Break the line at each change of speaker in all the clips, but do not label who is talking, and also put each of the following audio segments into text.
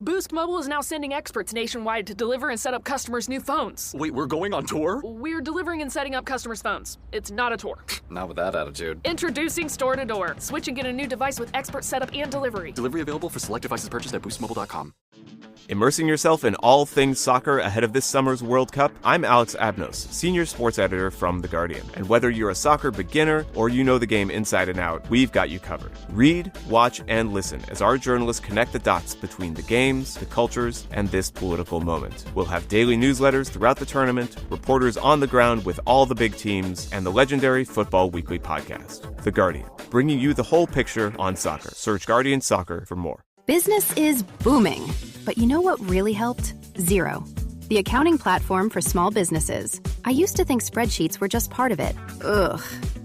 Boost Mobile is now sending experts nationwide to deliver and set up customers' new phones.
Wait, we're going on tour?
We're delivering and setting up customers' phones. It's not a tour.
Not with that attitude.
Introducing Store to Door. Switch and get a new device with expert setup and delivery.
Delivery available for select devices purchased at boostmobile.com.
Immersing yourself in all things soccer ahead of this summer's World Cup, I'm Alex Abnos, Senior Sports Editor from The Guardian. And whether you're a soccer beginner or you know the game inside and out, we've got you covered. Read, watch, and listen as our journalists connect the dots between the games, the cultures, and this political moment. We'll have daily newsletters throughout the tournament, reporters on the ground with all the big teams, and the legendary Football Weekly podcast. The Guardian, bringing you the whole picture on soccer. Search Guardian Soccer for more.
Business is booming, but you know what really helped? Xero, the accounting platform for small businesses. I used to think spreadsheets were just part of it. Ugh.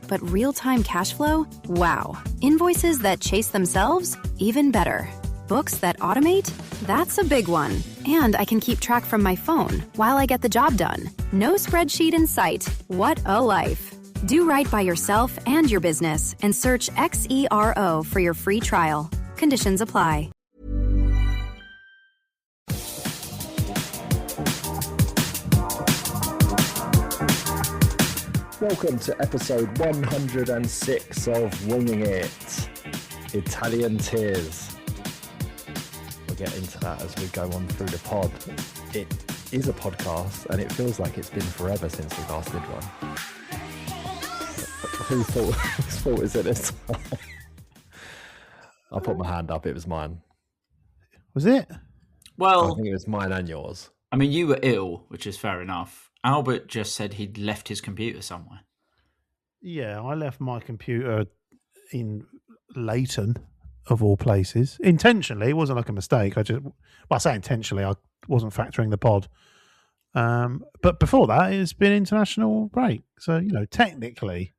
But real-time cash flow? Wow. Invoices that chase themselves? Even better. Books that automate? That's a big one. And I can keep track from my phone while I get the job done. No spreadsheet in sight. What a life. Do right by yourself and your business and search Xero for your free trial. Conditions apply.
Welcome to episode 106 of Winging It, Italian Tears. We'll get into that as we go on through the pod. It is a podcast and it feels like it's been forever since we last did one. Whose fault is it this time? I put my hand up, it was mine.
Was it?
Well,
I think it was mine and yours.
I mean, you were ill, which is fair enough. Albert just said he'd left his computer somewhere.
Yeah, I left my computer in Leighton, of all places. Intentionally, it wasn't like a mistake. I say intentionally, I wasn't factoring the pod. But before that, it's been international break. So, technically,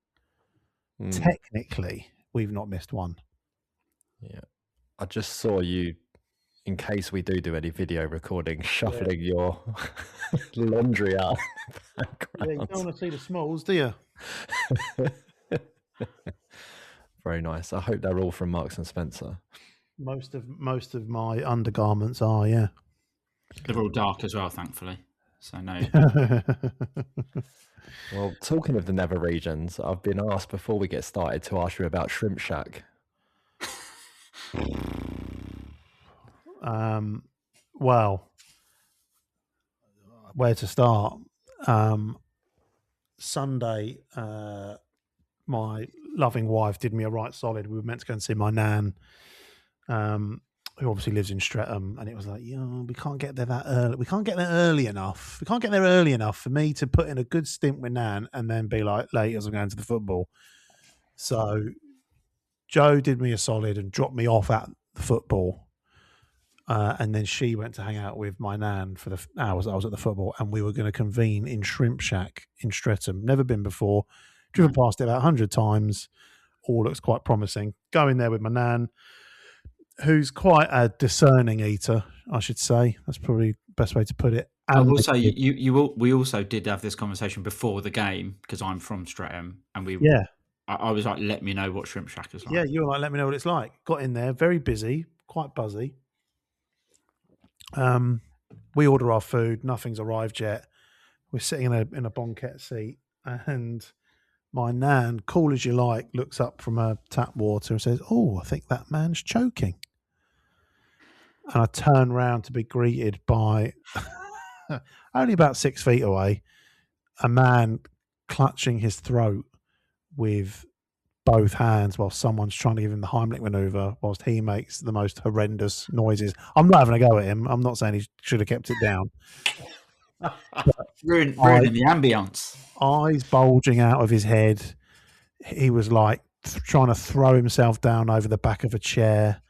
we've not missed one.
Yeah. I just saw you, in case we do any video recording, shuffling your laundry out.
Yeah, you don't want to see the smalls, do you?
Very nice. I hope they're all from Marks and Spencer.
Most of my undergarments are, yeah.
They're all dark as well, thankfully. So no.
Well, talking of the nether regions, I've been asked before we get started to ask you about Shrimp Shack.
Well, where to start? Sunday, my loving wife did me a right solid. We were meant to go and see my nan, who obviously lives in Streatham, and it was like, we can't get there that early. We can't get there early enough. We can't get there early enough for me to put in a good stint with nan and then be like late as I'm going to the football. So Joe did me a solid and dropped me off at the football. And then she went to hang out with my nan for the hours I was at the football, and we were going to convene in Shrimp Shack in Streatham. Never been before. Driven past it about 100 times. All looks quite promising. Going there with my nan, who's quite a discerning eater, I should say. That's probably the best way to put it.
And I will say, we also did have this conversation before the game, because I'm from Streatham, and I was like, let me know what Shrimp Shack is like.
Yeah, you were like, let me know what it's like. Got in there, very busy, quite buzzy. We order our food. Nothing's arrived yet. We're sitting in a banquette seat, and my nan, cool as you like, looks up from her tap water and says, "Oh, I think that man's choking." And I turn round to be greeted by, only about 6 feet away, a man clutching his throat with both hands while someone's trying to give him the Heimlich maneuver whilst he makes the most horrendous noises. I'm not having a go at him. I'm not saying he should have kept it down.
Ruining the ambience.
Eyes bulging out of his head. He was like trying to throw himself down over the back of a chair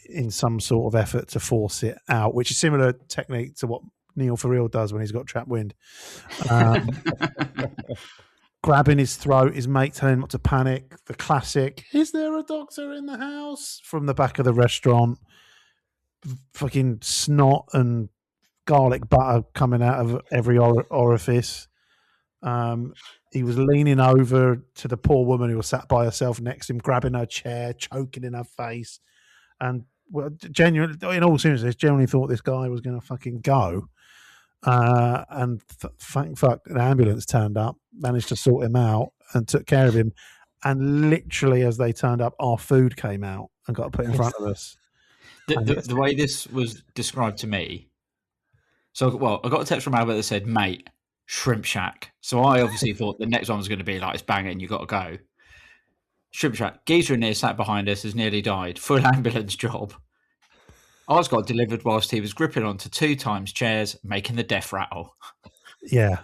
in some sort of effort to force it out, which is similar technique to what Neil Farrell does when he's got trapped wind. Grabbing his throat, his mate telling him not to panic. The classic, "Is there a doctor in the house?" from the back of the restaurant. Fucking snot and garlic butter coming out of every orifice. He was leaning over to the poor woman who was sat by herself next to him, grabbing her chair, choking in her face. And genuinely, in all seriousness, genuinely thought this guy was going to fucking go. And thank fuck, an ambulance turned up, managed to sort him out and took care of him. And literally, as they turned up, our food came out and got put in front of us.
The way this was described to me. So, well, I got a text from Albert that said, "Mate, Shrimp Shack." So I obviously thought the next one was going to be like, "It's banging, you got to go." Shrimp Shack. Geezer in there sat behind us, has nearly died. Full ambulance job. Ours got delivered whilst he was gripping onto 2 times chairs, making the death rattle.
Yeah.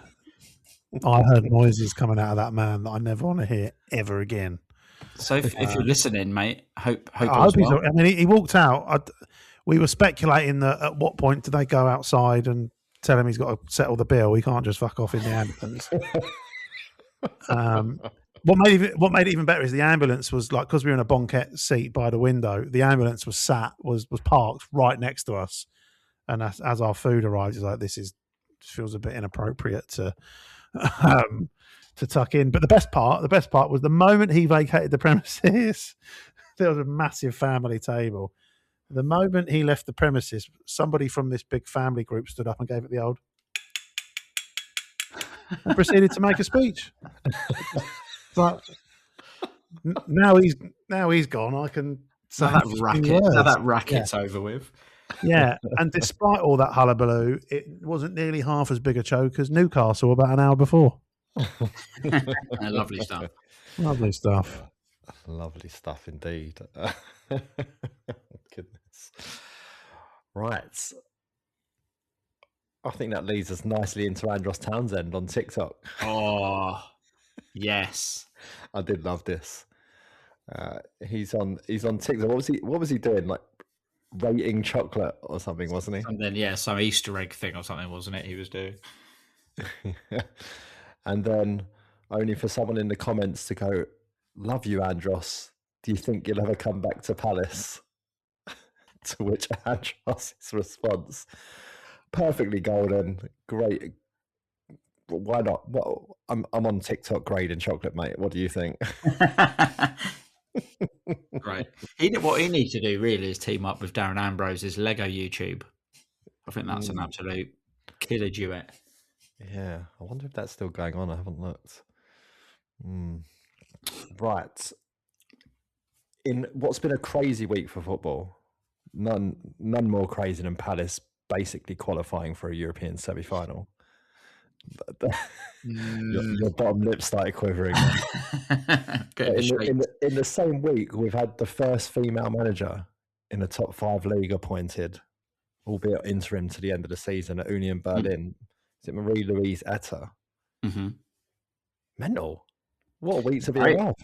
I heard noises coming out of that man that I never want to hear ever again.
So if you're listening, mate, hope
I hope he's.
well.
I mean, he walked out. We were speculating that at what point do they go outside and tell him he's got to settle the bill? He can't just fuck off in the ambulance. What made it even better is the ambulance was like, because we were in a banquette seat by the window. The ambulance was parked right next to us, and as our food arrived, it's like, this feels a bit inappropriate to tuck in. But the best part was the moment he vacated the premises, there was a massive family table. The moment he left the premises, somebody from this big family group stood up and gave it the old and proceeded to make a speech. But now he's gone. I can say
that racket's over with.
Yeah, and despite all that hullabaloo, it wasn't nearly half as big a choke as Newcastle about an hour before.
Lovely stuff.
Lovely stuff.
Lovely stuff indeed. Goodness. Right. I think that leads us nicely into Andros Townsend on TikTok.
Oh, yes.
I did love this. He's on TikTok. What was he doing? Like rating chocolate or something, wasn't he?
And then some Easter egg thing or something, wasn't it? He was doing.
And then only for someone in the comments to go, "Love you, Andros. Do you think you'll ever come back to Palace?" To which Andros' response, perfectly golden, great. Why not? Well, I'm on TikTok grading chocolate, mate. What do you think?
Right. What he needs to do really is team up with Darren Ambrose's Lego YouTube. I think that's an absolute killer duet.
Yeah, I wonder if that's still going on. I haven't looked. Right. In what's been a crazy week for football, none more crazy than Palace basically qualifying for a European semi-final. Your bottom lip started quivering. In the same week, we've had the first female manager in the top 5 league appointed, albeit interim to the end of the season, at Union Berlin. Is it Marie-Louise Etta?
Mm-hmm.
Mental. What a week to be alive.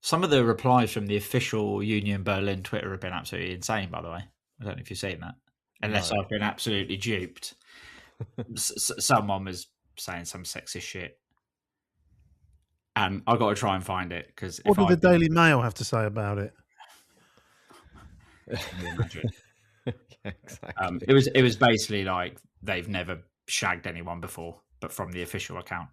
Some of the replies from the official Union Berlin Twitter have been absolutely insane, by the way. I don't know if you've seen that. Unless I've been absolutely duped. Someone was saying some sexist shit. And I've got to try and find it. Because
what did the Daily Mail have to say about it?
Yeah, exactly.
It was basically like they've never shagged anyone before, but from the official account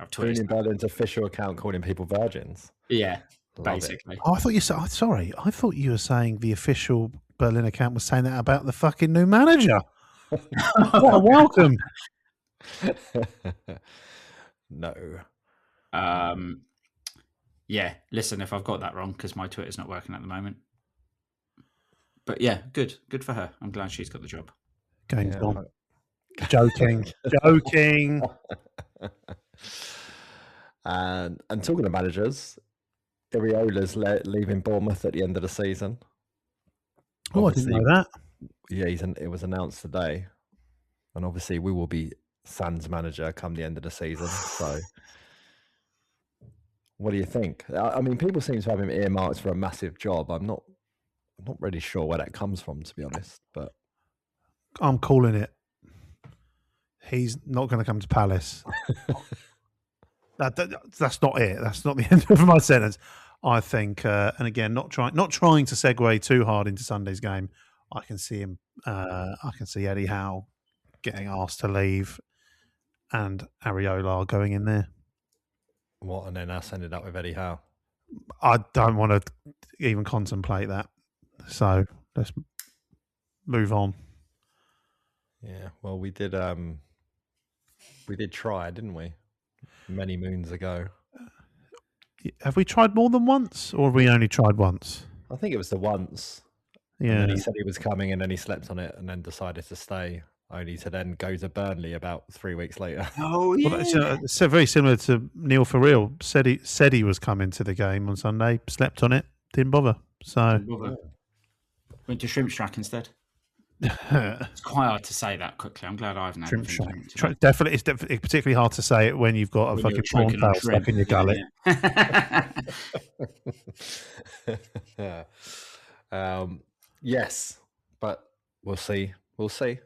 of Twitter.
Union Berlin's official account calling people virgins.
Yeah,
Love
basically.
Oh, I thought you said. Sorry, I thought you were saying the official Berlin account was saying that about the fucking new manager. What a welcome.
No.
Yeah, listen, if I've got that wrong, because my Twitter's not working at the moment. But yeah, good for her. I'm glad she's got the job.
Game's gone. Joking.
And talking of managers, Iriola's leaving Bournemouth at the end of the season.
Oh, I didn't know that.
Yeah, it was announced today. And obviously we will be Sans manager come the end of the season. So what do you think? I mean, people seem to have him earmarked for a massive job. I'm not really sure where that comes from, to be honest. But
I'm calling it. He's not going to come to Palace. That's not it. That's not the end of my sentence. I think, and again, not trying to segue too hard into Sunday's game. I can see him. I can see Eddie Howe getting asked to leave, and Areola going in there.
What? And then us ended up with Eddie Howe.
I don't want to even contemplate that. So let's move on.
Yeah, well, we did try, didn't we? Many moons ago.
Have we tried more than once, or have we only tried once?
I think it was the once. And
Yeah.
then he said he was coming, and then he slept on it, and then decided to stay, only to then go to Burnley about 3 weeks later.
Oh
Well, it's very similar to Neil for real. Said he was coming to the game on Sunday, slept on it, didn't bother. So
went to Shrimp Shack instead. It's quite hard to say that quickly. I'm glad I haven't had
Shrimp
anything
Shack.
to drink
Definitely, it's particularly hard to say it when you've got a
when
fucking
you're
prawn
choking on
tail
shrimp.
stuck in your gullet.
Yeah. Yes, but we'll see. We'll see.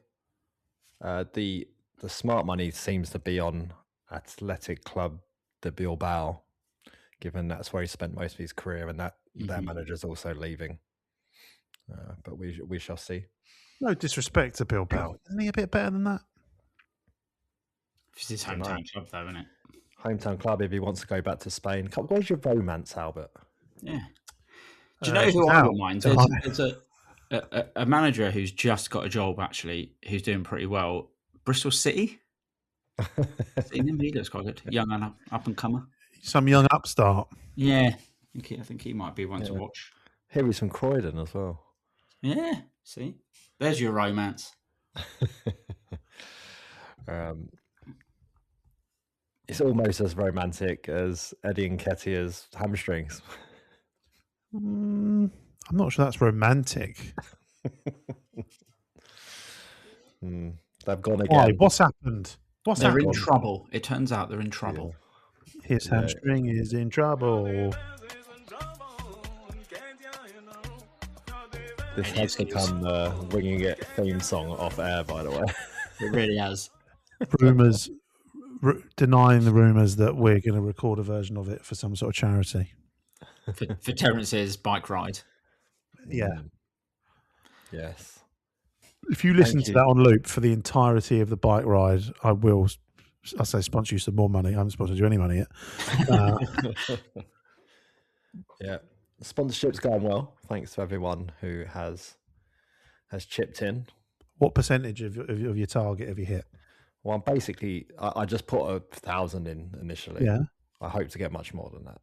The smart money seems to be on Athletic Club de Bilbao, given that's where he spent most of his career, and that their manager's also leaving. But we shall see.
No disrespect to Bilbao. Isn't he a bit better than that?
It's his hometown club, though, isn't it?
Hometown club, if he wants to go back to Spain. Where's your romance, Albert?
Yeah. Do you know who I wouldn't mind? There's a manager who's just got a job, actually, who's doing pretty well. Bristol City. Seen him? He looks quite good. Young and up and comer.
Some young upstart.
Yeah. I think he might be one to watch.
Here he's from Croydon as well.
Yeah. See? There's your romance.
It's almost as romantic as Eddie Nketiah's hamstrings.
I'm not sure that's romantic.
They've gone again.
Why? What's happened?
They're in trouble. It turns out they're in trouble.
His hamstring is in trouble.
This has become the Winging It theme song off air, by the way.
It really has.
Rumours, denying the rumours that we're going to record a version of it for some sort of charity.
For Terence's bike ride.
Yeah.
Yes.
If you listen to that on loop for the entirety of the bike ride, I'll say sponsor you some more money. I haven't sponsored you any money yet.
Yeah. The sponsorship's going well, thanks to everyone who has chipped in.
What percentage of your target have you hit?
Well, basically, I just put 1,000 in initially.
Yeah.
I hope to get much more than that.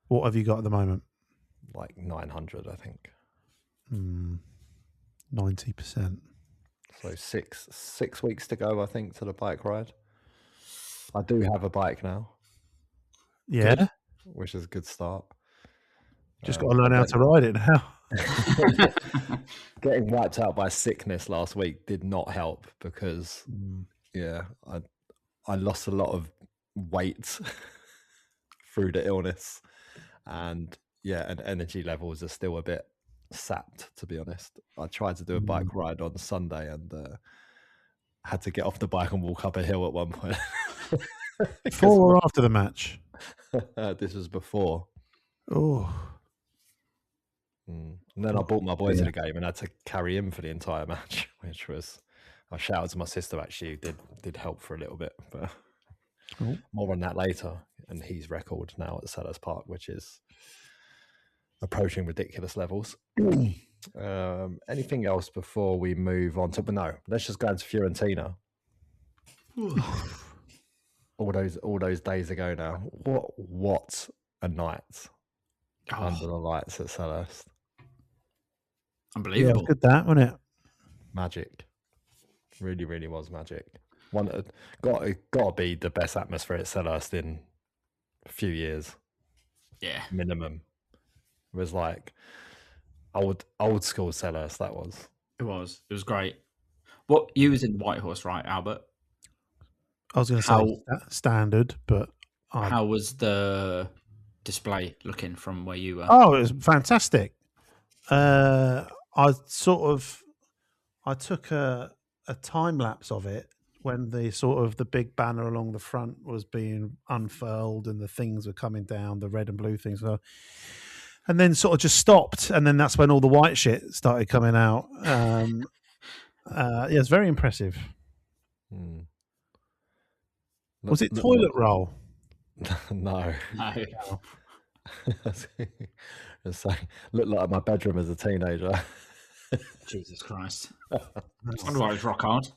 What have you got at the moment?
Like 900, I think.
90%.
So six weeks to go, I think, to the bike ride. I do have a bike now.
Yeah.
Good, which is a good start.
Just got to learn how to ride it now.
Getting wiped out by sickness last week did not help because, I lost a lot of weight through the illness, and energy levels are still a bit sapped, to be honest. I tried to do a bike ride on Sunday and had to get off the bike and walk up a hill at one point.
Before or after the match?
This was before.
Oh.
And then I brought my boy to the game and had to carry him for the entire match, which was, I shouted to my sister, actually, did help for a little bit, but more on that later. And he's record now at Selhurst Park, which is approaching ridiculous levels. Anything else before we move on to? But no, let's just go into Fiorentina. all those days ago now. What a night under the lights at Selhurst.
Unbelievable.
Yeah, good that, wasn't it?
Magic. Really, really was magic. Got to be the best atmosphere at Selhurst in a few years.
Yeah.
Minimum. It was like old school Selhurst, that was.
It was great. What, you was in the White Horse, right, Albert?
I was going to say standard, but
how was the display looking from where you were?
Oh, it was fantastic. I took a time lapse of it when the big banner along the front was being unfurled and the things were coming down, the red and blue things. And then sort of just stopped, and then that's when all the white shit started coming out. It's very impressive. Was it toilet roll?
No. It's like, looked like my bedroom as a teenager.
Jesus Christ. I wonder why it was rock hard.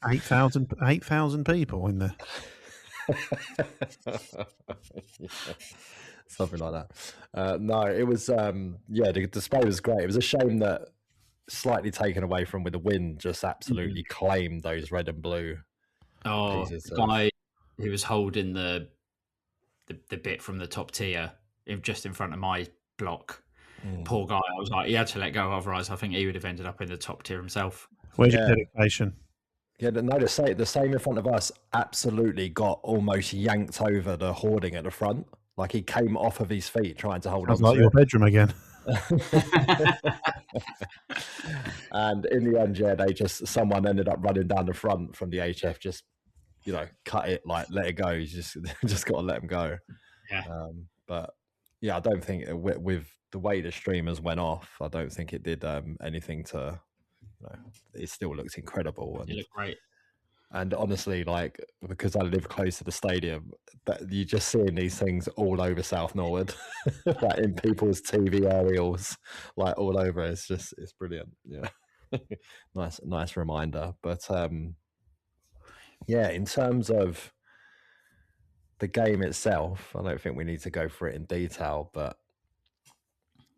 8,000 people in there.
Yeah, something like that. No, it was the display was great. It was a shame that slightly taken away from with the wind just absolutely claimed those red and blue pieces.
The guy who was holding the bit from the top tier just in front of my block. Poor guy. I was like, he had to let go, otherwise I think he would have ended up in the top tier himself.
Where's your dedication?
Yeah, no, the same in front of us absolutely got almost yanked over the hoarding at the front. Like he came off of his feet trying to hold on.
Like your bedroom again.
And in the end, someone ended up running down the front from the HF, just cut it, like let it go. You just got to let them go.
Yeah.
But yeah, I don't think with the way the streamers went off, I don't think it did anything to. It still looks incredible. And
it looked great.
And honestly, like, because I live close to the stadium, that you're just seeing these things all over South Norwood, like in people's TV aerials, like all over. It's brilliant. Yeah, nice reminder. But in terms of the game itself, I don't think we need to go through it in detail, but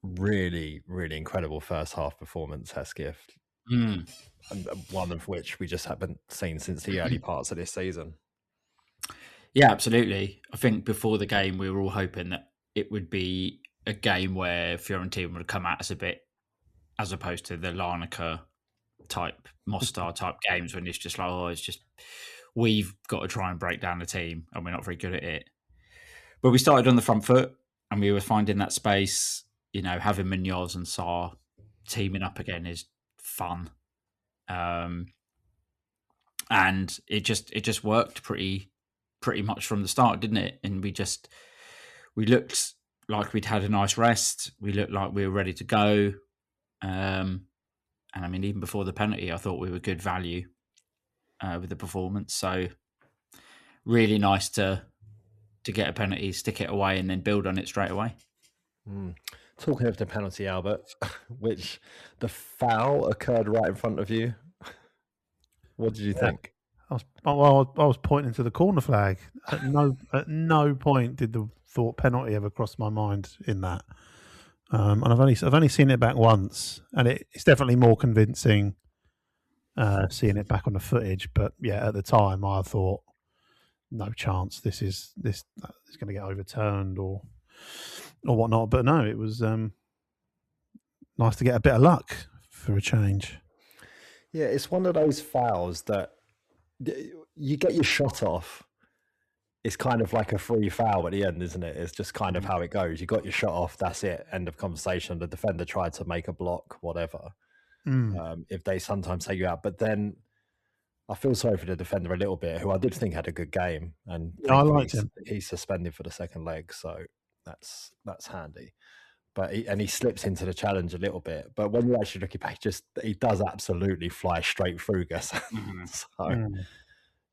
really, really incredible first half performance, Hesketh. And one of which we just haven't seen since the early parts of this season.
Yeah, absolutely. I think before the game, we were all hoping that it would be a game where Fiorentina would come at us a bit, as opposed to the Larnaca type, Mostar type games when it's just like, we've got to try and break down the team and we're not very good at it. But we started on the front foot and we were finding that space, having Munoz and Sarr teaming up again is fun. And it just worked pretty much from the start, didn't it? And we looked like we'd had a nice rest. We looked like we were ready to go. And I mean, even before the penalty, I thought we were good value with the performance. So really nice to get a penalty, stick it away, and then build on it straight away.
Talking of the penalty, Albert, which the foul occurred right in front of you. What did you think?
I was pointing to the corner flag. At no point did the thought penalty ever cross my mind in that. And I've only seen it back once, and it's definitely more convincing seeing it back on the footage. But yeah, at the time I thought no chance. This is going to get overturned or whatnot. But no, it was nice to get a bit of luck for a change.
Yeah, it's one of those fouls that you get your shot off. It's kind of like a free foul at the end, isn't it? It's just kind of how it goes. You got your shot off, that's it, end of conversation. The defender tried to make a block, whatever. If they sometimes take you out. But then I feel sorry for the defender a little bit, who I did think had a good game. And
I liked him.
He's suspended for the second leg, so that's handy. But he slips into the challenge a little bit. But when you actually look at it, he does absolutely fly straight through Gus.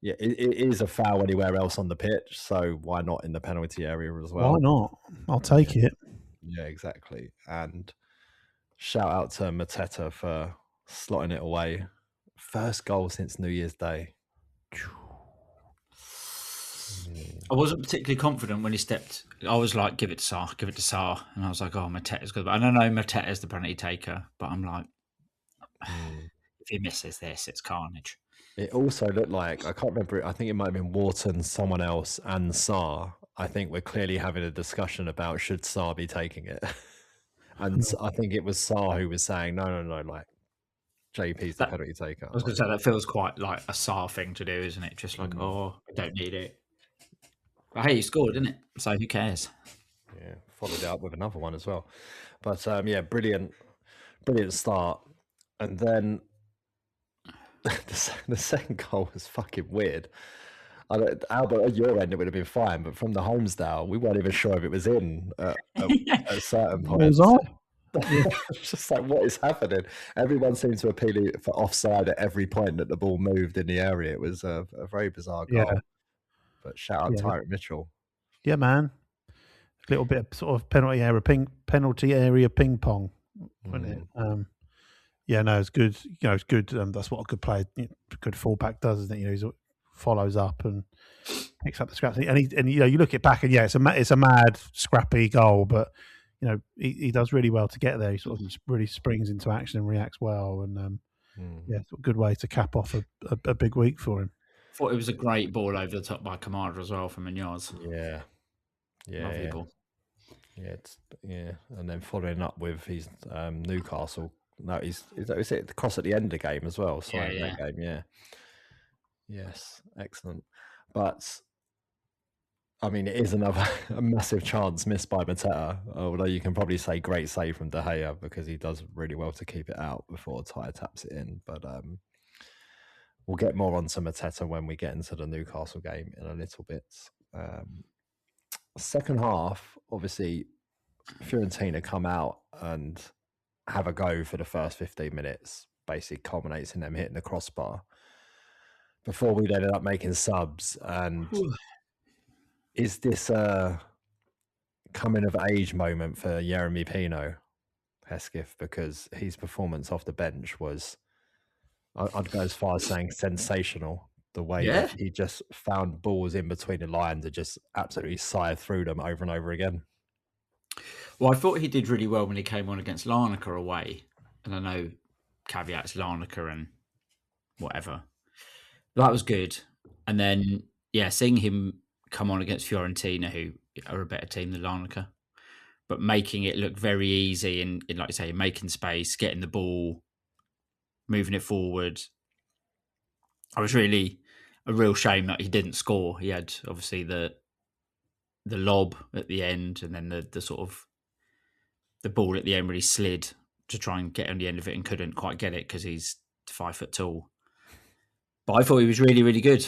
Yeah, it is a foul anywhere else on the pitch. So why not in the penalty area as well?
Why not? I'll take it.
Yeah, exactly. And shout out to Mateta for slotting it away. First goal since New Year's Day.
I wasn't particularly confident when he stepped. I was like, give it to Sarr. And I was like, oh, Mateta's good. But I don't know Mateta's the penalty taker. But I'm like, if he misses this, it's carnage.
It also looked like, I can't remember, I think it might have been Wharton, someone else, and Sarr. I think we're clearly having a discussion about should Sarr be taking it. And I think it was Sarr who was saying, no, like, JP's the penalty taker.
I was going to say, that feels quite like a Sarr thing to do, isn't it? Just like, I don't need it. But hey, he scored, didn't it? So who cares?
Yeah, followed it up with another one as well. But brilliant start. And then the second goal was fucking weird. Albert, at your end, it would have been fine, but from the Homesdale, we weren't even sure if it was in at a certain point.
Was I?
It's just like, what is happening? Everyone seemed to appeal for offside at every point that the ball moved in the area. It was a very bizarre goal.
Yeah.
But shout out Tyrant Mitchell.
Yeah, man. little bit of sort of penalty area ping pong, wasn't it? Yeah, no, it's good. It's good. That's what a good player, good fullback does, isn't it? He follows up and picks up the scraps, and you look it back, and it's a mad, scrappy goal, but he does really well to get there. He sort of really springs into action and reacts well, and it's a good way to cap off a big week for him.
Thought it was a great ball over the top by Kamada as well from Munoz.
Yeah,
Lovely ball.
Yeah, and then following up with his Newcastle. No, is it the cross at the end of the game as well? Sorry, that game. Yeah. Yes, excellent. But I mean, it is a massive chance missed by Mateta. Although you can probably say great save from De Gea because he does really well to keep it out before Ty taps it in. But we'll get more onto Mateta when we get into the Newcastle game in a little bit. Second half, obviously, Fiorentina come out and have a go for the first 15 minutes, basically culminates in them hitting the crossbar before we'd ended up making subs. And is this a coming of age moment for Jeremy Pino, Hesketh? Because his performance off the bench was, I'd go as far as saying sensational. The way that he just found balls in between the lines and just absolutely scythed through them over and over again.
Well, I thought he did really well when he came on against Larnaca away. And I know caveats Larnaca and whatever. But that was good. And then, seeing him come on against Fiorentina, who are a better team than Larnaca, but making it look very easy in like you say, making space, getting the ball, moving it forward. I was really a real shame that he didn't score. He had obviously the lob at the end, and then the sort of the ball at the end really slid to try and get on the end of it and couldn't quite get it because he's 5 foot tall. But I thought he was really, really good.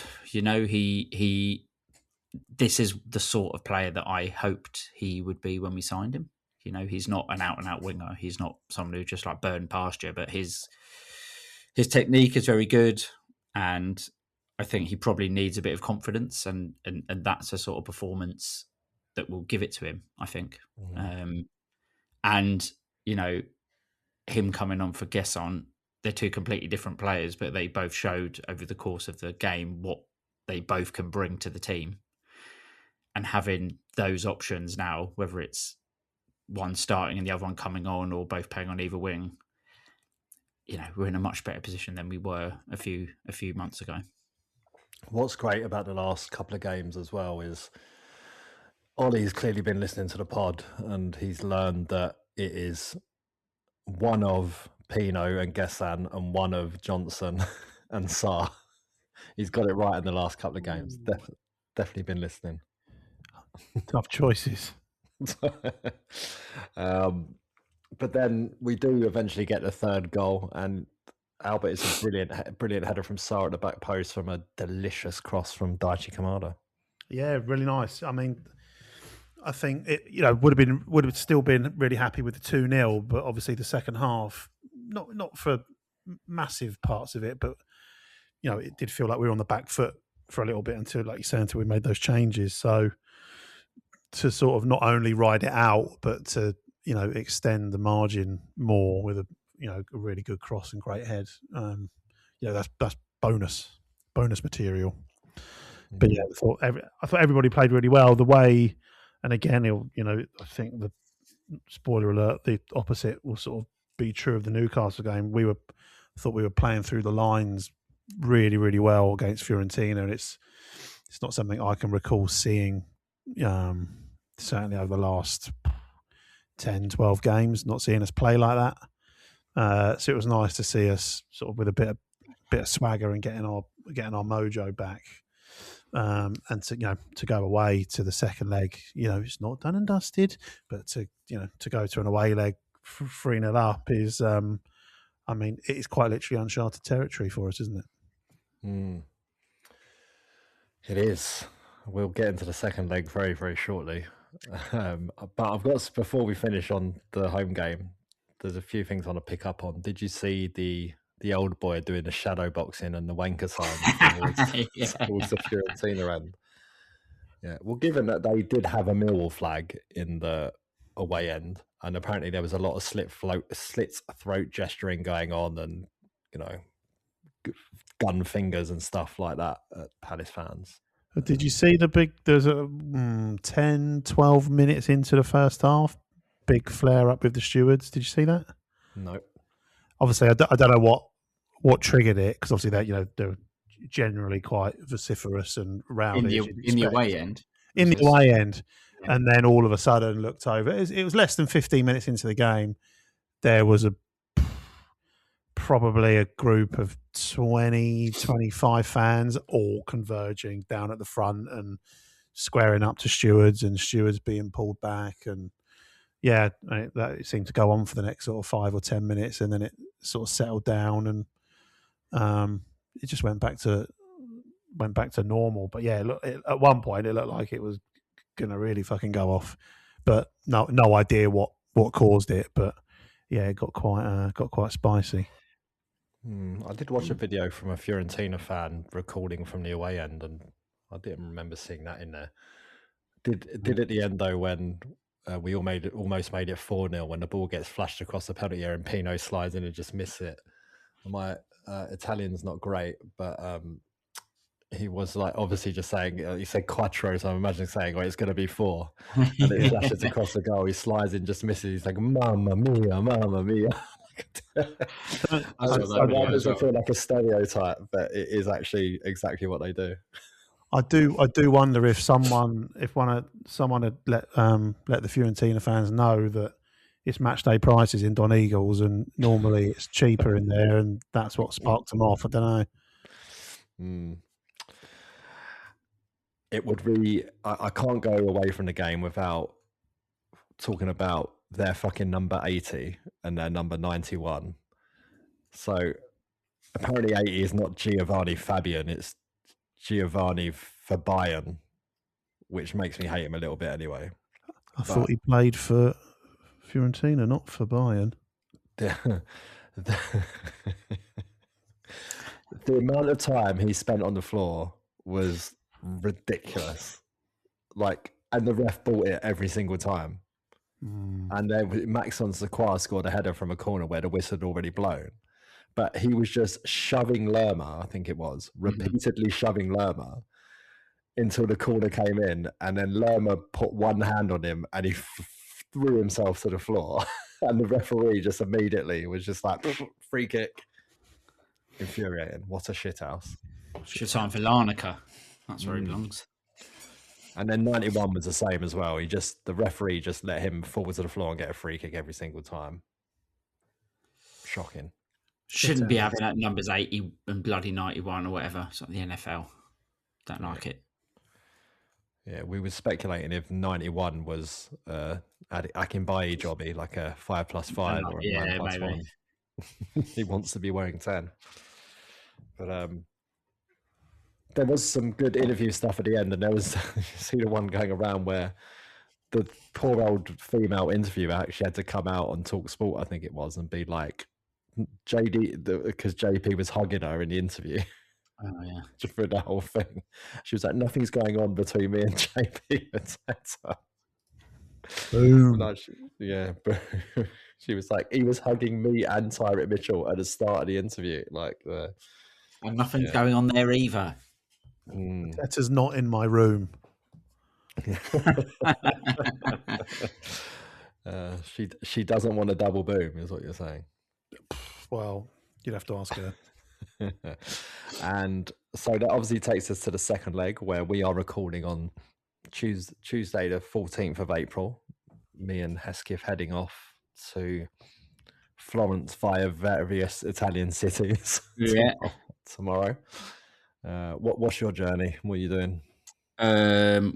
This is the sort of player that I hoped he would be when we signed him. He's not an out and out winger. He's not someone who just like burned past you, but his technique is very good. And I think he probably needs a bit of confidence, and that's a sort of performance that will give it to him, I think. And, him coming on for Gesson, they're two completely different players, but they both showed over the course of the game what they both can bring to the team. And having those options now, whether it's one starting and the other one coming on or both playing on either wing, we're in a much better position than we were a few months ago.
What's great about the last couple of games as well is Ollie's clearly been listening to the pod, and he's learned that it is one of Pino and Gessan and one of Johnson and Sarr. He's got it right in the last couple of games. Definitely been listening.
Tough choices.
But then we do eventually get the third goal, and Albert is a brilliant header from Sarr at the back post from a delicious cross from Daichi Kamada.
Yeah, really nice. I mean, I think it would have still been really happy with the 2-0, but obviously the second half, not for massive parts of it, but it did feel like we were on the back foot for a little bit until, like you say, until we made those changes. So to sort of not only ride it out, but to extend the margin more with a really good cross and great head. That's bonus material. But I thought everybody played really well. The way, and again, I think the spoiler alert, the opposite will sort of be true of the Newcastle game. I thought we were playing through the lines really, really well against Fiorentina, and it's not something I can recall seeing. Certainly over the last 10, 12 games, not seeing us play like that. So it was nice to see us sort of with a bit of swagger and getting our mojo back. And to go away to the second leg, it's not done and dusted, but to go to an away leg 3-0 up is, it is quite literally uncharted territory for us, isn't it?
It is. We'll get into the second leg very, very shortly. But I've got, before we finish on the home game, there's a few things I want to pick up on. Did you see the old boy doing the shadow boxing and the wanker sign towards the Fiorentina end? Yeah, well, given that they did have a Millwall flag in the away end, and apparently there was a lot of slit throat gesturing going on, and gun fingers and stuff like that at Palace fans.
Did you see there's a 10, 12 minutes into the first half, big flare up with the stewards. Did you see that?
No.
Obviously, I don't know what triggered it, because obviously they're generally quite vociferous and rowdy
in the away end.
In the away end, yeah. And then all of a sudden looked over. It was less than 15 minutes into the game. There was probably a group of 20, 25 fans all converging down at the front and squaring up to stewards, and stewards being pulled back. And yeah, that seemed to go on for the next sort of 5 or 10 minutes, and then it sort of settled down, and it just went back to normal. But yeah, at one point it looked like it was going to really fucking go off, but no idea what caused it. But yeah, it got quite spicy.
I did watch a video from a Fiorentina fan recording from the away end, and I didn't remember seeing that in there. Did at the end though, when we almost made it 4-0, when the ball gets flashed across the penalty area and Pino slides in and just misses it. My Italian's not great, but he was like obviously just saying, he said quattro, so I'm imagining saying, it's going to be 4. And it flashes across the goal. He slides in, just misses. He's like, mamma mia, mamma mia. That doesn't feel like a stereotype, but it is actually exactly what they do.
I do wonder if someone had let the Fiorentina fans know that it's match day prices in Don Eagles, and normally it's cheaper in there, and that's what sparked them off. I don't know.
It would really. I can't go away from the game without talking about their fucking number 80 and their number 91. So apparently 80 is not Giovanni Fabian, it's Giovanni Fabian, which makes me hate him a little bit anyway.
I thought he played for Fiorentina, not for Bayern.
The amount of time he spent on the floor was ridiculous. And the ref bought it every single time. And then Maxon Sequoia scored a header from a corner where the whistle had already blown. But he was just shoving Lerma, I think it was, repeatedly shoving Lerma until the corner came in. And then Lerma put one hand on him and he threw himself to the floor. And the referee just immediately was just like, free kick. Infuriating. What a shithouse.
Should sign for Larnaca. That's where he belongs.
And then 91 was the same as well. The referee just let him fall to the floor and get a free kick every single time. Shocking.
Shouldn't be having that numbers 80 and bloody 91 or whatever. It's like the NFL. Don't like it.
Yeah, we were speculating if 91 was Akinbaye jobby, like a 5+5 or a 9+1. He wants to be wearing 10. But there was some good interview stuff at the end, and there was you see the one going around where the poor old female interviewer actually had to come out on Talk Sport, I think it was, and be like, because JP was hugging her in the interview.
Oh yeah,
just for the whole thing. She was like, nothing's going on between me and JP Mateta.
Boom.
But she was like, he was hugging me and Tyrek Mitchell at the start of the interview,
and nothing's going on there either.
Mateta's not in my room.
She doesn't want a double boom, is what you're saying.
Well, you'd have to ask her.
And so that obviously takes us to the second leg, where we are recording on Tuesday the 14th of April. Me and Hesketh heading off to Florence via various Italian cities tomorrow. What's your journey? What are you doing?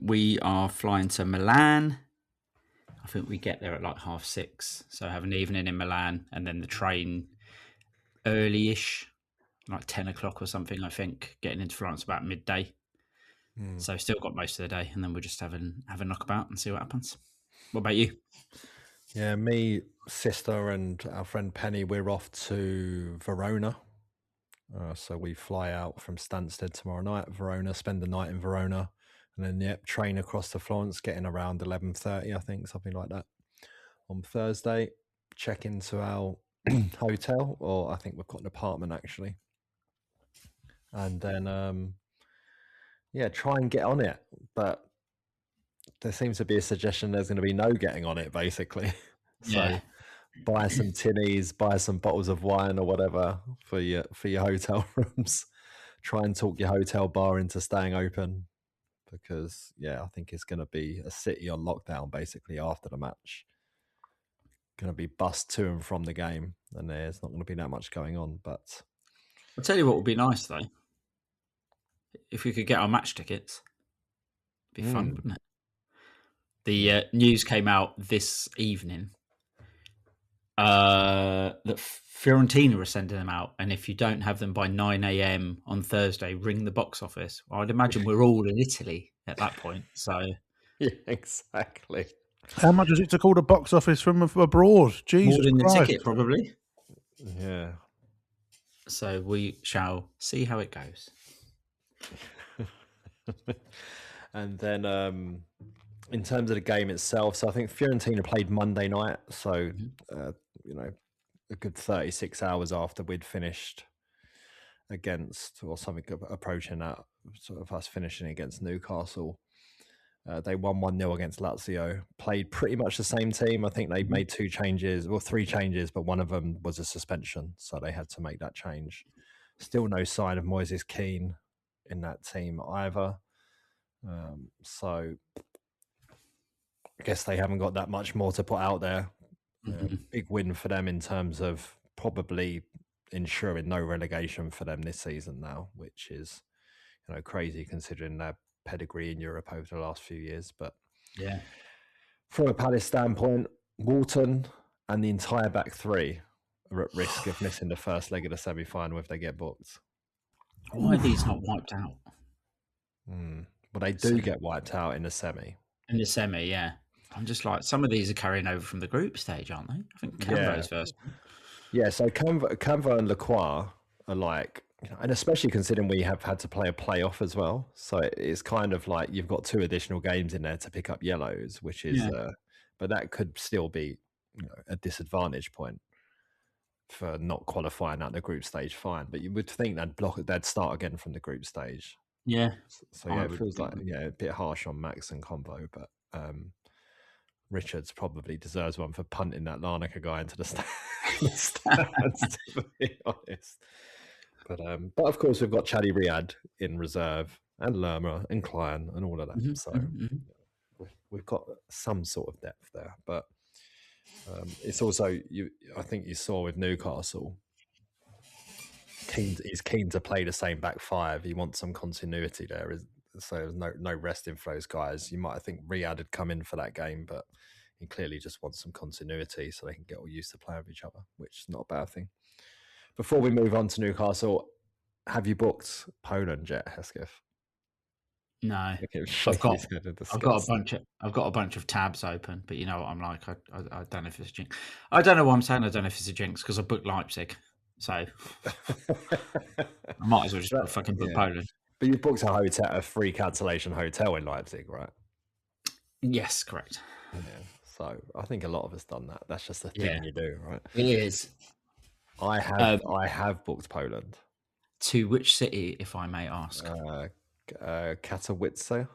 We are flying to Milan. I think we get there at like 6:30. So have an evening in Milan, and then the train early-ish, like 10 o'clock or something, I think, getting into Florence about midday. So still got most of the day, and then we'll just have a knockabout and see what happens. What about you?
Yeah, me, sister, and our friend Penny, we're off to Verona. So we fly out from Stansted tomorrow night, Verona, spend the night in Verona, And then, train across to Florence, getting around 11:30, I think, something like that. On Thursday, check into our hotel, or I think we've got an apartment, actually. And then, try and get on it. But there seems to be a suggestion there's going to be no getting on it, basically. So buy some tinnies, buy some bottles of wine or whatever for your hotel rooms. Try and talk your hotel bar into staying open, because I think it's going to be a city on lockdown basically after the match. Going to be bussed to and from the game, and there's not going to be that much going on. But
I'll tell you what would be nice though, if we could get our match tickets. It'd be fun, wouldn't it? The news came out this evening that Fiorentina are sending them out, and if you don't have them by 9 a.m. on Thursday, ring the box office. I'd imagine we're all in Italy at that point. So
yeah, exactly.
How much is it to call the box office from abroad? Jesus
more than
Christ.
the ticket, probably.
Yeah.
So we shall see how it goes.
And then in terms of the game itself, so I think Fiorentina played Monday night, so a good 36 hours after we'd finished against, or something approaching that, sort of us finishing against Newcastle. They won 1-0 against Lazio, played pretty much the same team. I think they made 3 changes, but one of them was a suspension, so they had to make that change. Still no sign of Moises Keane in that team either. So I guess they haven't got that much more to put out there. Big win for them in terms of probably ensuring no relegation for them this season now, which is crazy considering their pedigree in Europe over the last few years. But from a Palace standpoint, Walton and the entire back three are at risk of missing the first leg of the semi-final if they get booked.
Why are these not wiped out?
Well, they do get wiped out in the semi.
In the semi, yeah. I'm just like, some of these are carrying over from the group stage, aren't they? I think Canvo's first.
Yeah, so Canvo and Lacroix are like, and especially considering we have had to play a playoff as well. So it's kind of like you've got 2 additional games in there to pick up yellows, which is, but that could still be a disadvantage point for not qualifying at the group stage. Fine, but you would think they'd start again from the group stage.
Yeah.
So it feels like a bit harsh on Max and Convo, but Richards probably deserves one for punting that Larnaca guy into the stands, to be honest. But of course we've got Chadi Riyad in reserve, and Lerma and Klein and all of that. So we've got some sort of depth there. But it's also, I think you saw with Newcastle, he's keen to play the same back 5. He wants some continuity there. So there's no resting for those guys. You might think Riyad had come in for that game, but he clearly just wants some continuity so they can get all used to playing with each other, which is not a bad thing. Before we move on to Newcastle, have you booked Poland yet, Hesketh?
No, I've got a bunch of tabs open, but you know what I'm like. I don't know if it's a jinx. I don't know what I'm saying. I don't know if it's a jinx because I booked Leipzig, so I might as well just fucking book Poland.
But you booked a free cancellation hotel in Leipzig, right?
Yes, correct.
Yeah. So I think a lot of us done that. That's just a thing you do, right?
It is.
I have booked Poland.
To which city, if I may ask?
Katowice,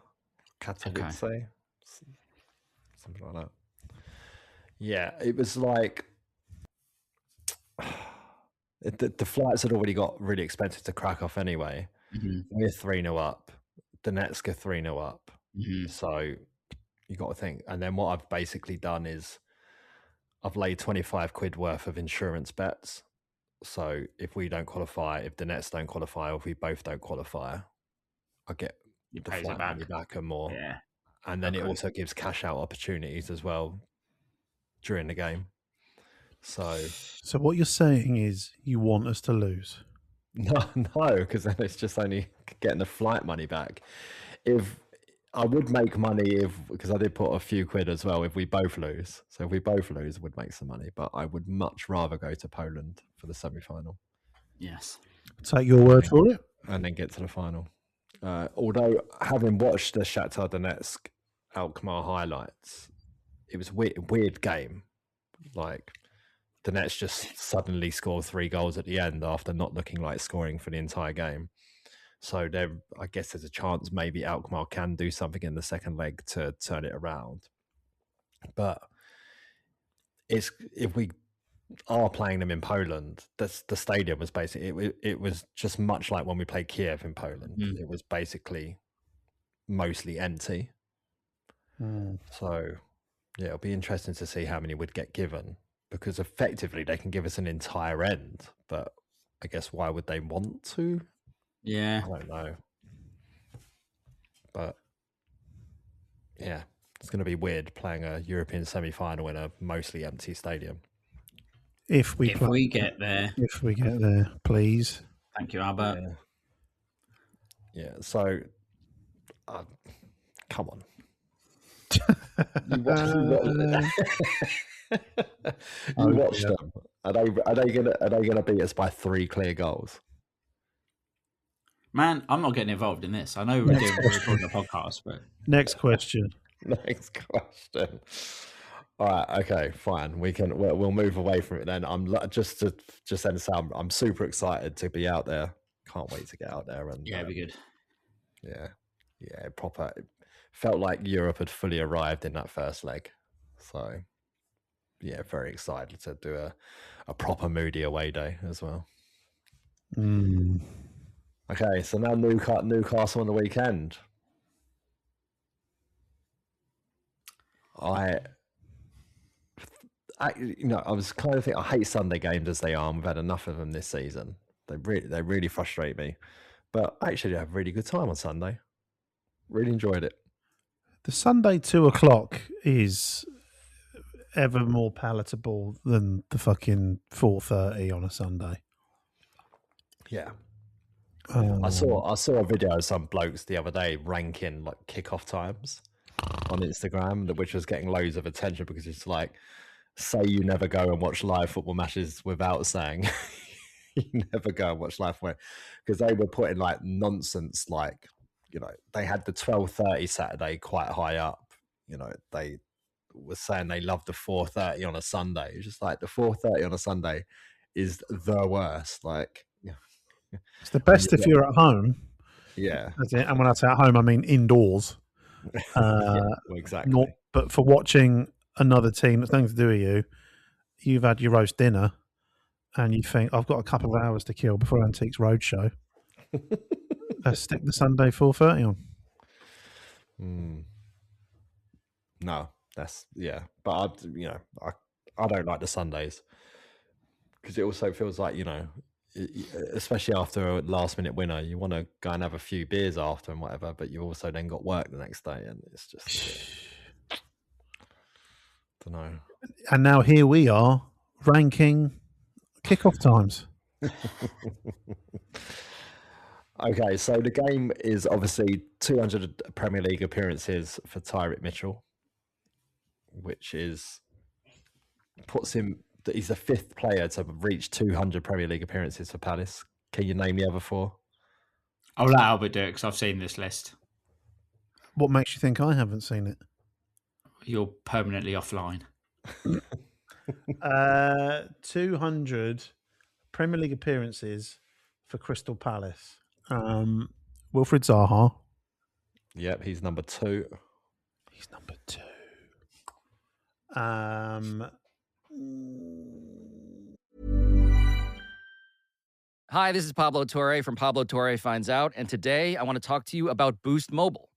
something like that. Yeah, it was like the flights had already got really expensive to crack off anyway. We're 3-0 up. Donetsk are 3-0 up. So you got to think. And then what I've basically done is I've laid 25 quid worth of insurance bets. So if we don't qualify, if the Nets don't qualify, or if we both don't qualify, I get the flight money back and more.
Yeah.
And then it also gives cash out opportunities as well during the game. So
what you're saying is you want us to lose?
No, because then it's just only getting the flight money back. If I would make money because I did put a few quid as well if we both lose. So if we both lose, we'd make some money. But I would much rather go to Poland for the semi-final.
Yes.
Take your word for it.
And then get to the final. Although having watched the Shakhtar Donetsk Alkmaar highlights, it was a weird game. Like, Donetsk just suddenly scored 3 goals at the end after not looking like scoring for the entire game. So I guess there's a chance maybe Alkmaar can do something in the second leg to turn it around. But if we are playing them in Poland, the stadium was basically it was just much like when we played Kiev in Poland. It was basically mostly empty. So yeah, it'll be interesting to see how many would get given, because effectively they can give us an entire end, but I guess why would they want to?
Yeah,
I don't know. But yeah, it's going to be weird playing a European semi-final in a mostly empty stadium.
If we get there,
please.
Thank you, Albert.
Yeah. So, come on. You watched them. Are they gonna beat us by 3 clear goals?
Man, I'm not getting involved in this. I know we're recording a podcast, but
Next question.
Next question. All right, okay, fine. We'll move away from it then. I'm just then say I'm super excited to be out there. Can't wait to get out there and
yeah, it'd be good.
Yeah, proper. It felt like Europe had fully arrived in that first leg. So yeah, very excited to do a proper moody away day as well. Okay, so now Newcastle on the weekend. I was kind of thinking, I hate Sunday games as they are. We've had enough of them this season. They really frustrate me. But I actually had a really good time on Sunday. Really enjoyed it.
The Sunday 2:00 is ever more palatable than the fucking 4:30 on a Sunday.
Yeah. I saw a video of some blokes the other day ranking like kickoff times on Instagram, which was getting loads of attention because it's like, say you never go and watch live football matches without saying you never go and watch live football, because they were putting like nonsense, like, they had the 12:30 Saturday quite high up. They were saying they loved the 4:30 on a Sunday. It's just like the 4:30 on a Sunday is the worst. Like,
it's the best if you're at home.
Yeah.
And when I say at home, I mean indoors.
Exactly.
But for watching another team that's nothing to do with you, you've had your roast dinner and you think, I've got a couple of hours to kill before Antiques Roadshow. Let's stick the Sunday 4:30 on.
No, that's, yeah. But I don't like the Sundays because it also feels like, especially after a last minute winner, you want to go and have a few beers after and whatever, but you also then got work the next day, and it's just don't know.
And now here we are ranking kickoff times.
Okay, so the game is obviously 200 Premier League appearances for Tyrick Mitchell, which puts him. He's the 5th player to reach 200 Premier League appearances for Palace. Can you name the other 4?
I'll let Albert do it because I've seen this list.
What makes you think I haven't seen it?
You're permanently offline.
200 Premier League appearances for Crystal Palace. Wilfried Zaha.
Yep, he's number 2.
He's number 2.
Hi, this is Pablo Torre from Pablo Torre Finds Out, and today I want to talk to you about Boost Mobile,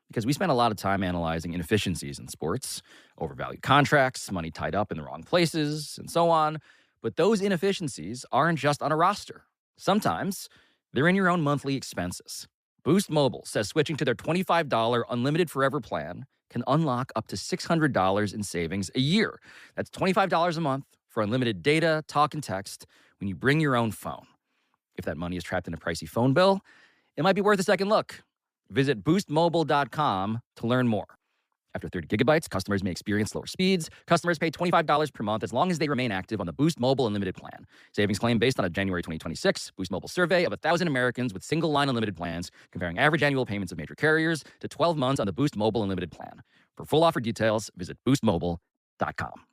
because we spend a lot of time analyzing inefficiencies in sports, overvalued contracts, money tied up in the wrong places, and so on. But those inefficiencies aren't just on a roster. Sometimes they're in your own monthly expenses. Boost Mobile says switching to their $25 unlimited forever plan can unlock up to $600 in savings a year. That's $25 a month for unlimited data, talk, and text when you bring your own phone. If that money is trapped in a pricey phone bill, it might be worth a second look. Visit boostmobile.com to learn more. After 30 gigabytes, customers may experience slower speeds. Customers pay $25 per month as long as they remain active on the Boost Mobile Unlimited plan. Savings claim based on a January 2026 Boost Mobile survey of 1,000 Americans with single-line unlimited plans, comparing average annual payments of major carriers to 12 months on the Boost Mobile Unlimited plan. For full offer details, visit boostmobile.com.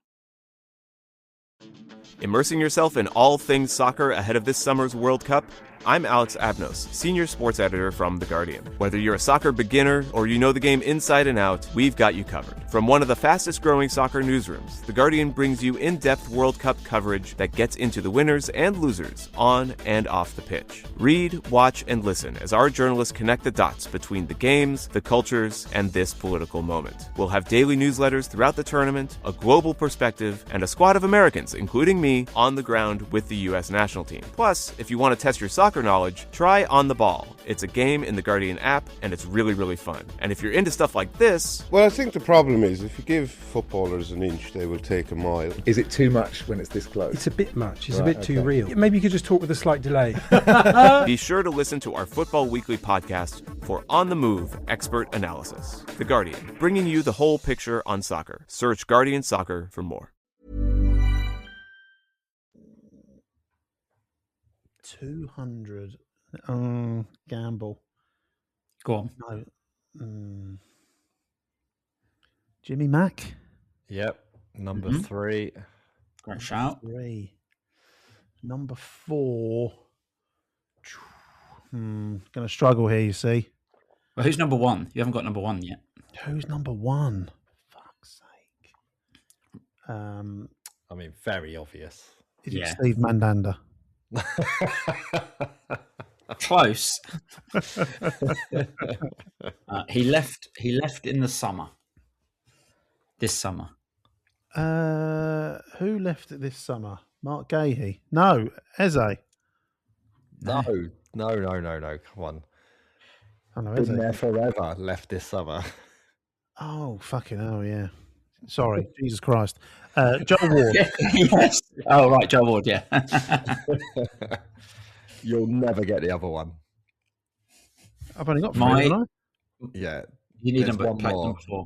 Immersing yourself in all things soccer ahead of this summer's World Cup? I'm Alex Abnos, Senior Sports Editor from The Guardian. Whether you're a soccer beginner or you know the game inside and out, we've got you covered. From one of the fastest growing soccer newsrooms, The Guardian brings you in-depth World Cup coverage that gets into the winners and losers on and off the pitch. Read, watch, and listen as our journalists connect the dots between the games, the cultures, and this political moment. We'll have daily newsletters throughout the tournament, a global perspective, and a squad of Americans, including me, on the ground with the U.S. national team. Plus, if you want to test your soccer knowledge, try On the Ball. It's a game in the Guardian app, and it's really, really fun. And if you're into stuff like this...
Well, I think the problem is if you give footballers an inch, they will take a mile.
Is it too much when it's this close?
It's a bit much. It's
Right,
a bit too
okay.
real. Maybe you could just talk with a slight delay.
Be sure to listen to our Football Weekly podcast for on-the-move expert analysis. The Guardian, bringing you the whole picture on soccer. Search Guardian Soccer for more.
200. Gamble.
Go on.
No. Jimmy Mack?
Yep. Number 3.
Great shout.
3. Number 4. Gonna struggle here, you see.
Well, who's number 1? You haven't got number 1 yet.
Who's number 1? Fuck's sake.
I mean, very obvious.
Is it Steve Mandanda?
Close. He left in the summer. This summer.
Who left it this summer? Mark Gahey? No, Eze.
No. Come on.
Oh, no,
Been
Eze.
there forever. Left this summer.
Oh, fucking hell, yeah. Sorry, Jesus Christ. Joe Ward.
Yes. Oh, right, Joe Ward, yeah.
You'll never get the other one.
I've only got 3, haven't I?
Yeah.
You need
There's
number
one more.
4.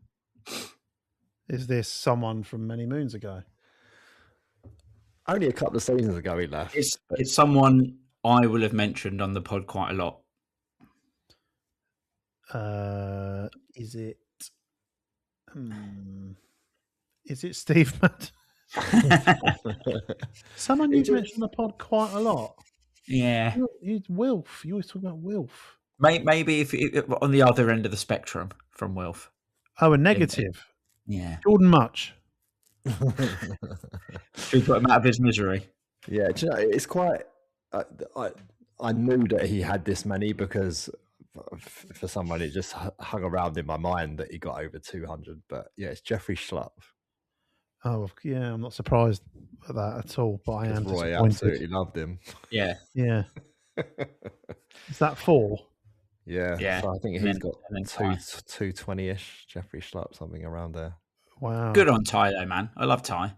Is this someone from many moons ago?
Only a couple of seasons ago he left.
It's someone I will have mentioned on the pod quite a lot.
Is it Steve Matt? Someone you've mentioned on the pod quite a lot.
Yeah.
Wilf. You always talk about Wilf.
Maybe if on the other end of the spectrum from Wilf.
Oh, a negative.
Yeah.
Jordan Much.
Should we put him out of his misery?
Yeah, do you know, it's quite... I knew that he had this many because for someone it just hung around in my mind that he got over 200. But yeah, it's Jeffrey Schlupp.
Oh, yeah, I'm not surprised at that at all, but I am
Roy
disappointed.
absolutely loved him.
Yeah.
Yeah. Is that 4?
Yeah.
Yeah.
So I think
And
he's
then-
got
and then
220-ish. Jeffrey Schlupp, something around there.
Wow.
Good on Ty, though, man. I love Ty.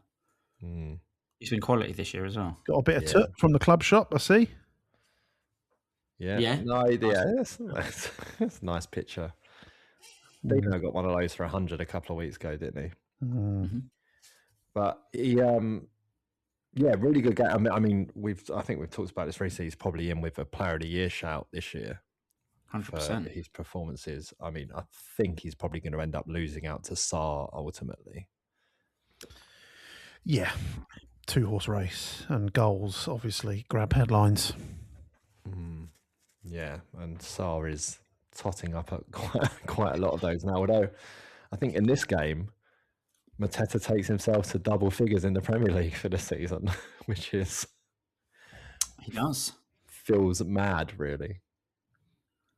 Mm.
He's been quality this year as well.
Got a bit of took from the club shop, I see.
Yeah.
Yeah.
No, yeah. That's a nice picture. Dino got one of those for 100 a couple of weeks ago, didn't he?
Mm-hmm.
But he, really good game. I mean, I think we've talked about this recently. He's probably in with a Player of the Year shout this year.
100%.
His performances. I mean, I think he's probably going to end up losing out to Sarr ultimately.
Yeah. 2-horse race and goals, obviously, grab headlines.
Yeah, and Sarr is totting up at quite a lot of those now. Although, I think in this game, Mateta takes himself to double figures in the Premier League for the season, which is...
He does.
Feels mad, really.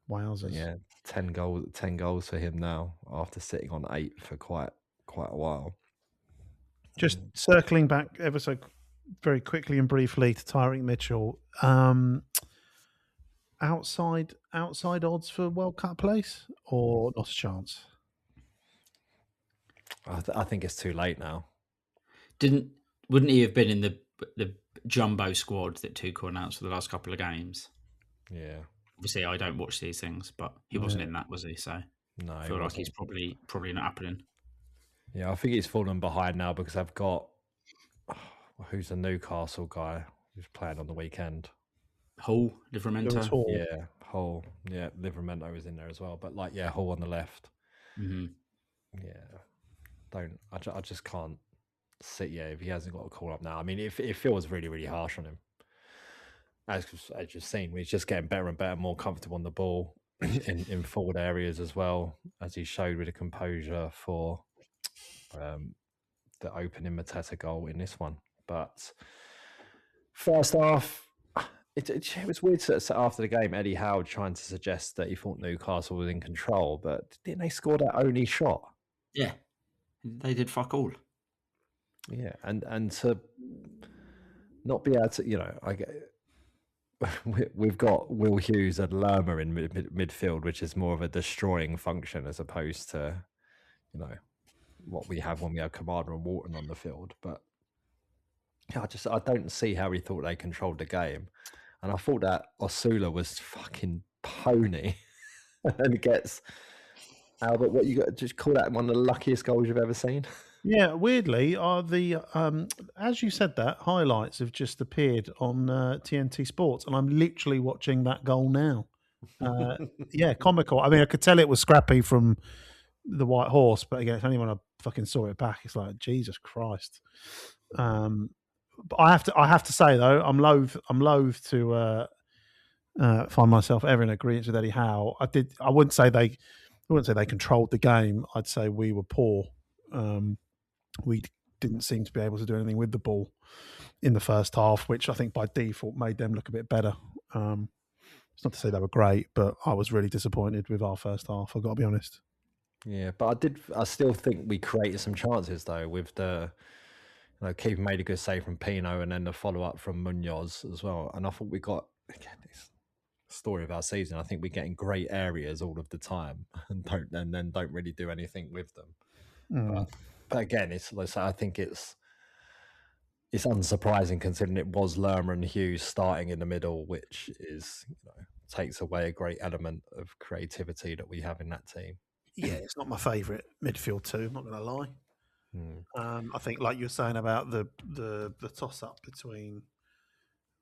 Wowzers.
Yeah, 10 goals for him now after sitting on 8 for quite a while.
Just circling back ever so very quickly and briefly to Tyreek Mitchell. Outside odds for World Cup place or not a chance?
I think it's too late now.
Wouldn't he have been in the jumbo squad that Tuchel announced for the last couple of games?
Yeah.
Obviously, I don't watch these things, but he wasn't in that, was he? So
no,
I feel like he's probably not happening.
Yeah, I think he's fallen behind now because I've got who's the Newcastle guy who's playing on the weekend.
Lewis
Lewis
Livramento.
Hall.
Yeah, Hull. Yeah, Livramento was in there as well. But Hull on the left.
Mm-hmm.
Yeah, I just can't sit. Yeah, if he hasn't got a call up now, I mean, it feels really, really harsh on him. As you've seen, he's just getting better and better, more comfortable on the ball in forward areas as well, as he showed with the composure for the opening Mateta goal in this one. But first half, it was weird after the game, Eddie Howe trying to suggest that he thought Newcastle was in control, but didn't they score that only shot?
Yeah, they did fuck all.
Yeah, and to not be able to, we've got Will Hughes and Lerma in midfield, which is more of a destroying function as opposed to, what we have when we have Kamada and Wharton on the field. But I don't see how he thought they controlled the game. And I thought that Osula was fucking pony and gets Albert. What you got? Just call that one of the luckiest goals you've ever seen.
Yeah, weirdly, are the as you said that, highlights have just appeared on TNT Sports, and I'm literally watching that goal now. Yeah, comical. I mean, I could tell it was scrappy from the White Horse, but again, it's only when I fucking saw it back, it's like Jesus Christ. But I have to say though, I'm loath to find myself ever in agreement with Eddie Howe. I wouldn't say they controlled the game. I'd say we were poor. We didn't seem to be able to do anything with the ball in the first half, which I think by default made them look a bit better. It's not to say they were great, but I was really disappointed with our first half. I've got to be honest.
Yeah, but I still think we created some chances though with the, keeper made a good save from Pino and then the follow up from Munoz as well. And I thought we got, again, this story of our season. I think we're getting great areas all of the time and then don't really do anything with them. But again, I think it's unsurprising considering it was Lerma and Hughes starting in the middle, which is takes away a great element of creativity that we have in that team.
Yeah, it's not my favourite midfield too. I'm not going to lie. I think, like you were saying about the toss up between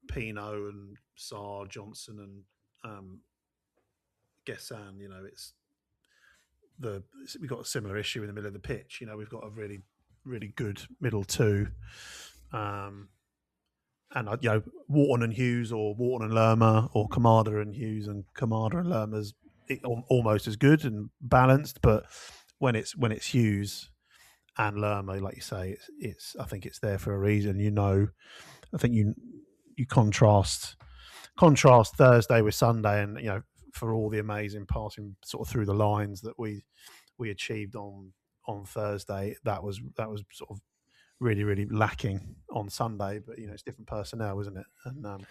Pino and Sarr, Johnson, and Gessan. We've got a similar issue in the middle of the pitch. We've got a really, really good middle two, and Wharton and Hughes, or Wharton and Lerma, or Kamada and Hughes and Kamada and Lerma's almost as good and balanced. But when it's Hughes and Lerma, like you say, I think it's there for a reason. I think you contrast Thursday with Sunday, and for all the amazing passing sort of through the lines that we achieved on Thursday, that was sort of really, really lacking on Sunday. But it's different personnel, isn't it? And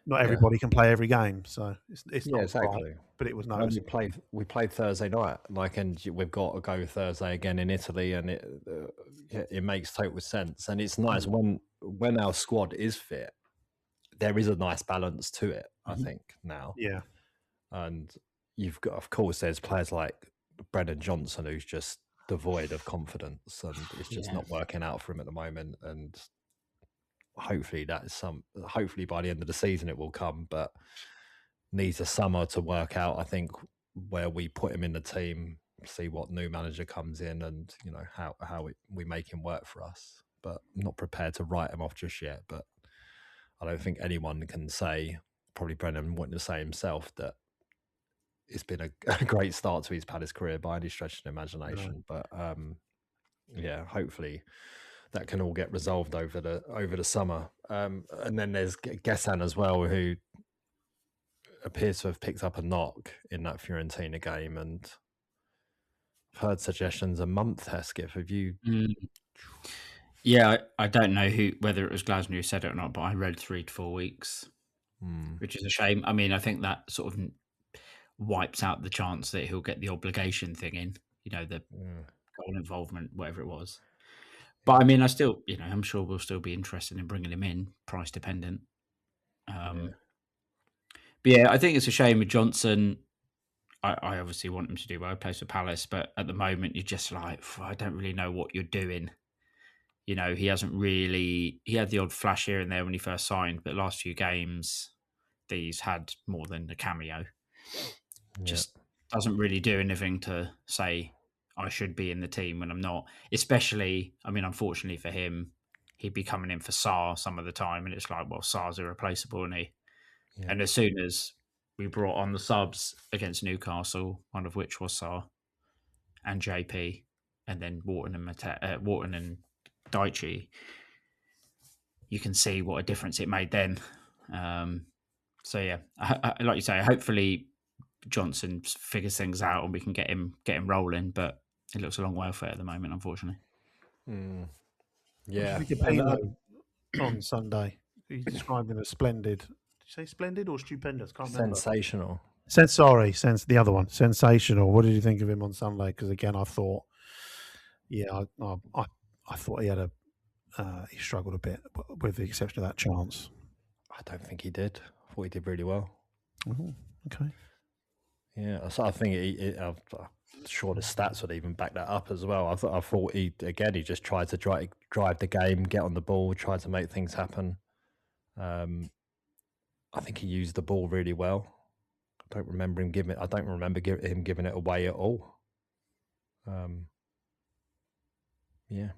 not everybody can play every game, so it's not
exactly.
Right, but it was nice.
We played Thursday night, and we've got to go Thursday again in Italy, and it makes total sense. And it's nice when our squad is fit. There is a nice balance to it, I think now.
Yeah,
and you've got, of course, there's players like Brennan Johnson who's just devoid of confidence, and it's just not working out for him at the moment. And hopefully hopefully by the end of the season it will come, but needs a summer to work out, I think, where we put him in the team, see what new manager comes in, and how we make him work for us. But I'm not prepared to write him off just yet. But I don't think anyone can say, probably Brennan wouldn't say himself, that it's been a great start to his Palace career by any stretch of the imagination. But hopefully that can all get resolved over the summer. And then there's Gessan as well, who appears to have picked up a knock in that Fiorentina game, and I've heard suggestions a month. Hesketh, have you?
Yeah, I don't know whether it was Glasner who said it or not, but I read 3 to 4 weeks, which is a shame. I mean, I think that sort of wipes out the chance that he'll get the obligation thing in, the goal involvement, whatever it was. But I mean, I'm sure we'll still be interested in bringing him in, price dependent. But yeah, I think it's a shame with Johnson. I obviously want him to do well. He plays for Palace, but at the moment you're just like, I don't really know what you're doing. You know, he hasn't really. He had the odd flash here and there when he first signed, but last few games, he's had more than a cameo. Just doesn't really do anything to say I should be in the team when I'm not. Especially, I mean, unfortunately for him, he'd be coming in for Sarr some of the time, and it's like, well, Sarr's irreplaceable, isn't he? Yeah. And as soon as we brought on the subs against Newcastle, one of which was Sarr and JP, and then Wharton and Daichi, you can see what a difference it made then. So yeah, like you say, hopefully Johnson figures things out and we can get him rolling. But it looks a long way off it at the moment, unfortunately.
Yeah,
on Sunday, he described him as splendid. Did you say splendid or stupendous? Can't remember.
Sensational.
The other one, sensational. What did you think of him on Sunday? Because again, I thought, I thought he had he struggled a bit, with the exception of that chance.
I don't think he did. I thought he did really well.
Oh, okay.
Yeah, so I think I'm sure the stats would even back that up as well. I thought he just tried to drive the game, get on the ball, tried to make things happen. I think he used the ball really well. I don't remember him giving it away at all. Yeah.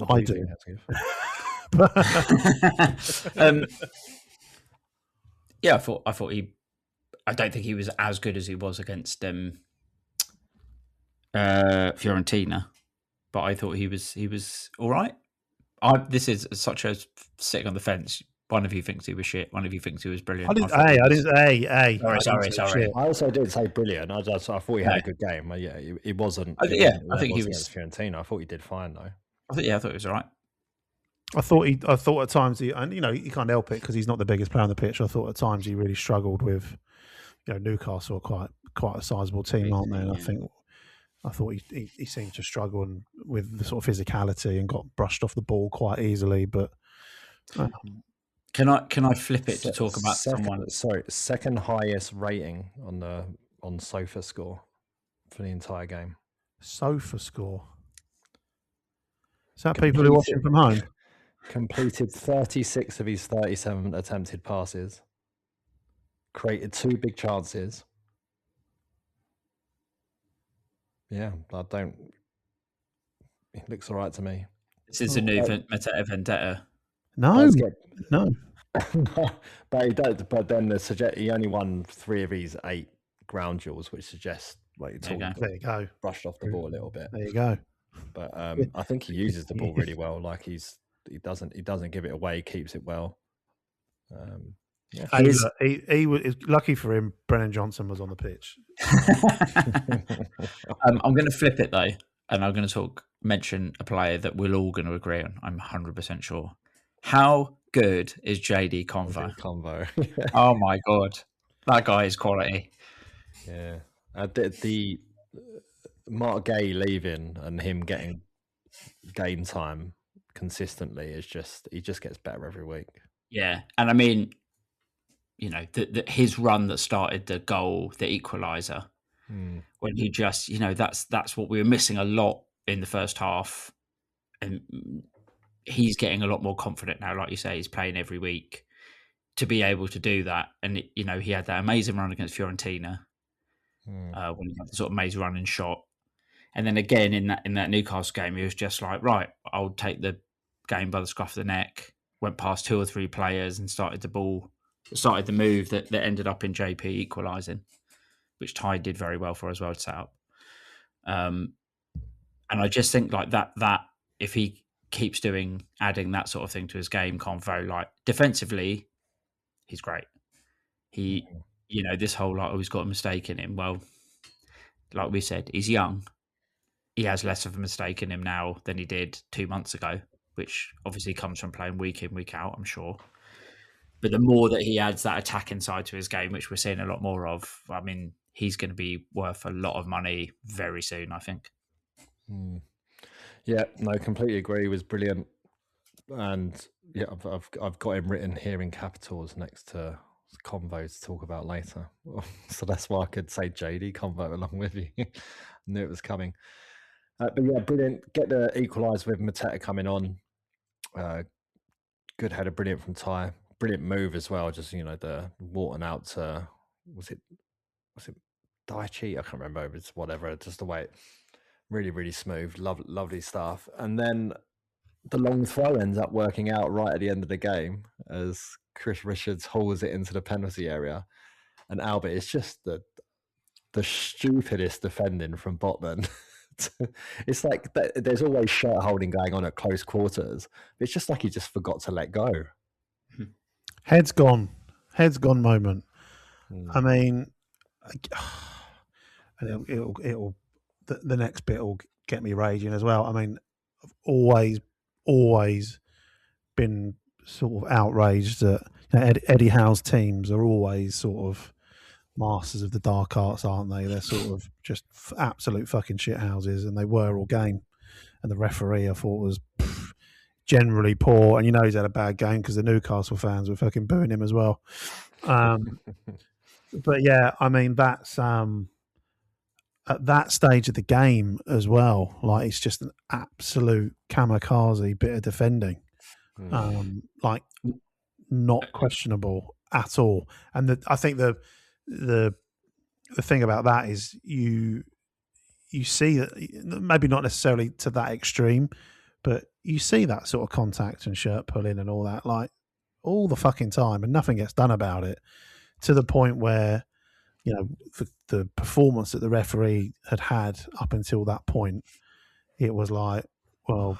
I do.
Yeah, I thought he. I don't think he was as good as he was against Fiorentina, but I thought he was all right. This is such a sitting on the fence. One of you thinks he was shit. One of you thinks he was brilliant.
I didn't.
Sorry.
I also did say brilliant. I thought he had a good game. Yeah, it wasn't.
I think he was
against Fiorentina. I thought he did fine though.
I thought he was all right.
I thought at times and you can't help it because he's not the biggest player on the pitch. I thought at times he really struggled with, Newcastle are quite a sizable team, aren't they? And I thought he seemed to struggle with the sort of physicality and got brushed off the ball quite easily. But
can I flip it to talk about someone?
Sorry, second highest rating on Sofa Score for the entire game.
Sofa Score. Is that people who are watching from home?
Completed 36 of his 37 attempted passes. Created 2 big chances. Yeah, it looks all right to me.
This is a new Mateta vendetta.
No.
But he don't. But then he only won 3 of his 8 ground duels, which suggests there
you go.
Brushed off the ball a little bit.
There you go.
But I think he uses the ball really well. Like he doesn't give it away. He keeps it well.
Yeah. He was lucky for him. Brennan Johnson was on the pitch.
I'm going to flip it though, and I'm going to mention a player that we're all going to agree on. I'm 100% sure. How good is JD Convo? Oh my god, that guy is quality.
Yeah, the Mark Gay leaving and him getting game time consistently is he just gets better every week.
Yeah, and I mean, his run that started the goal, the equaliser, when he just, that's what we were missing a lot in the first half, and he's getting a lot more confident now. Like you say, he's playing every week to be able to do that, and he had that amazing run against Fiorentina when he had the sort of amazing run and shot. And then again in that Newcastle game, he was just like, right, I'll take the game by the scruff of the neck. Went past 2 or 3 players and started the move that ended up in JP equalising, which Ty did very well for as well to set up. And I just think like that if he keeps adding that sort of thing to his game, Convo, like defensively, he's great. He, this whole like, he's got a mistake in him. Well, like we said, he's young. He has less of a mistake in him now than he did 2 months ago, which obviously comes from playing week in, week out, I'm sure. But the more that he adds that attacking side to his game, which we're seeing a lot more of, I mean, he's going to be worth a lot of money very soon, I think.
Yeah, no, completely agree. He was brilliant. And yeah, I've got him written here in capitals next to convo to talk about later. So that's why I could say JD convo along with you. Knew it was coming. But yeah, brilliant. Get the equaliser with Mateta coming on. Good header, brilliant from Ty. Brilliant move as well. Just, the Wharton out to, was it Daichi? I can't remember. It's whatever. Just the way, really, really smooth. Lovely stuff. And then the long throw ends up working out right at the end of the game as Chris Richards hauls it into the penalty area. And Albert, it's just the stupidest defending from Botman. It's like there's always shirt holding going on at close quarters. It's just like he just forgot to let go.
Head's gone moment. I mean, it'll the next bit will get me raging as well. I mean, I've always been sort of outraged that Eddie Howe's teams are always sort of masters of the dark arts, aren't they? They're sort of just absolute fucking shit houses, and they were all game. And the referee, I thought, was generally poor, and he's had a bad game because the Newcastle fans were fucking booing him as well. But yeah, I mean, that's at that stage of the game as well. Like, it's just an absolute kamikaze bit of defending, like not questionable at all. And I think the thing about that is you see that, maybe not necessarily to that extreme, but you see that sort of contact and shirt pulling and all that, like, all the fucking time, and nothing gets done about it, to the point where, the performance that the referee had up until that point, it was like, well,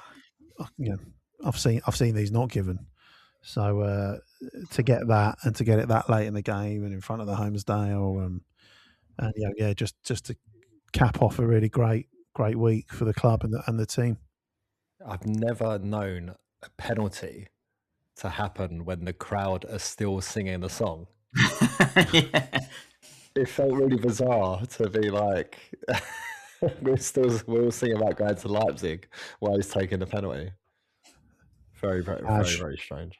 I've seen these not given. So to get that, and to get it that late in the game and in front of the Homesdale, and just to cap off a really great week for the club and the team.
I've never known a penalty to happen when the crowd are still singing the song.
Yeah.
It felt really bizarre to be like, we're all singing about going to Leipzig while he's taking the penalty. Very, very, very, very strange.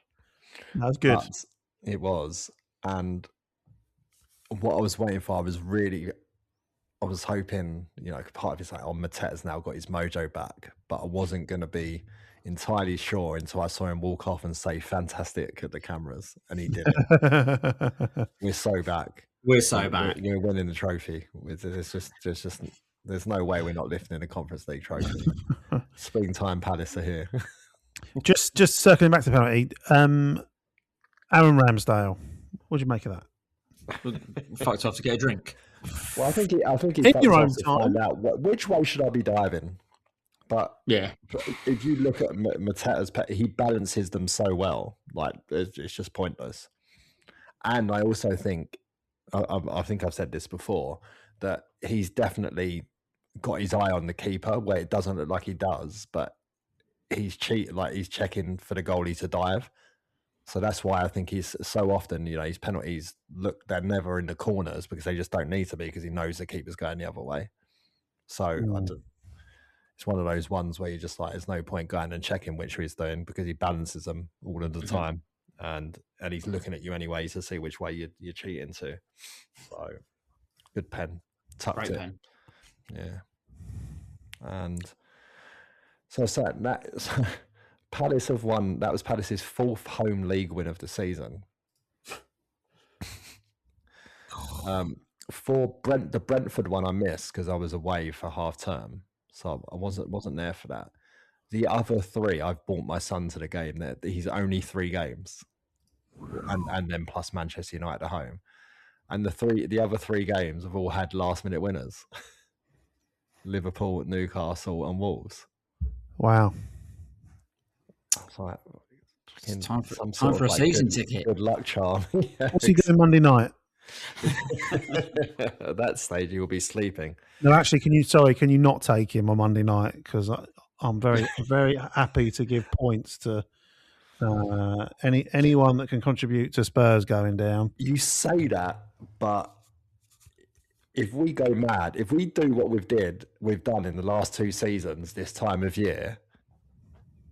That was good.
But it was. And what I was waiting for, I was hoping, part of it's like, Mateta's now got his mojo back, but I wasn't going to be entirely sure until I saw him walk off and say fantastic at the cameras, and he did it. We're so back. We're winning the trophy. There's no way we're not lifting the Conference League trophy. Springtime Palace are here.
just circling back to the penalty, Aaron Ramsdale, what do you make of that?
Fucked off to get a drink.
Well, I think he
in your own time,
find out which way should I be diving. But yeah, if you look at Mateta's he balances them so well, like it's just pointless. And I also think, I think I've said this before, that he's definitely got his eye on the keeper where it doesn't look like he does, but he's cheating, like he's checking for the goalie to dive. So that's why I think he's so often, his penalties they're never in the corners because they just don't need to be, because he knows the keeper's going the other way. So it's one of those ones where you're just like, there's no point going and checking which he's doing, because he balances them all of the time, and he's looking at you anyway to see which way you're cheating to. So good pen, tucked it. Pen. Yeah, and so that. Palace have won. That was Palace's 4th home league win of the season. For the Brentford one, I missed because I was away for half term, so I wasn't there for that. The other 3, I've brought my son to the game. He's only 3 games, and then plus Manchester United at home, and the other 3 games have all had last minute winners: Liverpool, Newcastle, and Wolves.
Wow.
Like,
it's time for a season ticket.
Good luck, charm. Yeah,
what's he doing Monday night?
At that stage, he will be sleeping.
No, actually, can you not take him on Monday night? Because I'm very, very happy to give points to anyone that can contribute to Spurs going down.
You say that, but if we go mad, if we do what we've done in the last 2 seasons this time of year,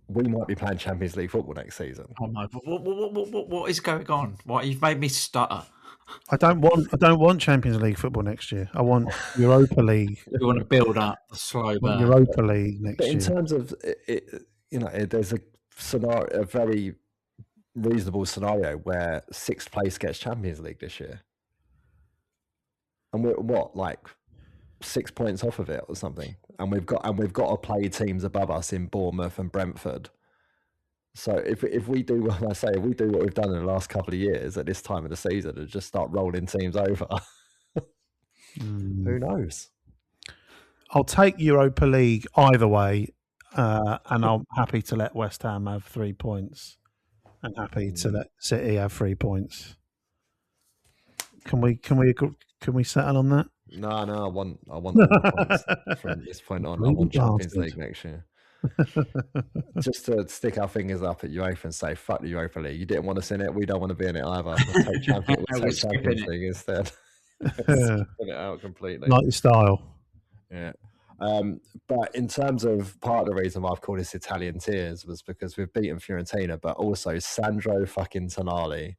we might be playing Champions League football next season.
Oh my! What is going on? What, you've made me stutter.
I don't want Champions League football next year. I want Europa League.
You want to build up the slow burn.
Europa League next
But in
year.
terms of it, there's a scenario, a very reasonable scenario where 6th place gets Champions League this year, and we're like 6 points off of it or something, and we've got to play teams above us in Bournemouth and Brentford. So if we do what we've done in the last couple of years at this time of the season and just start rolling teams over, who knows?
I'll take Europa League either way, and I'm happy to let West Ham have 3 points, and happy to let City have 3 points. Can we settle on that?
No, I want points from this point on. I want Champions League next year. Just to stick our fingers up at UEFA and say, fuck the Europa League. You didn't want us in it. We don't want to be in it either. We'll take Champions League instead. Spin it out completely.
Like your style.
Yeah. But in terms of part of the reason why I've called this Italian Tears was because we've beaten Fiorentina, but also Sandro fucking Tonali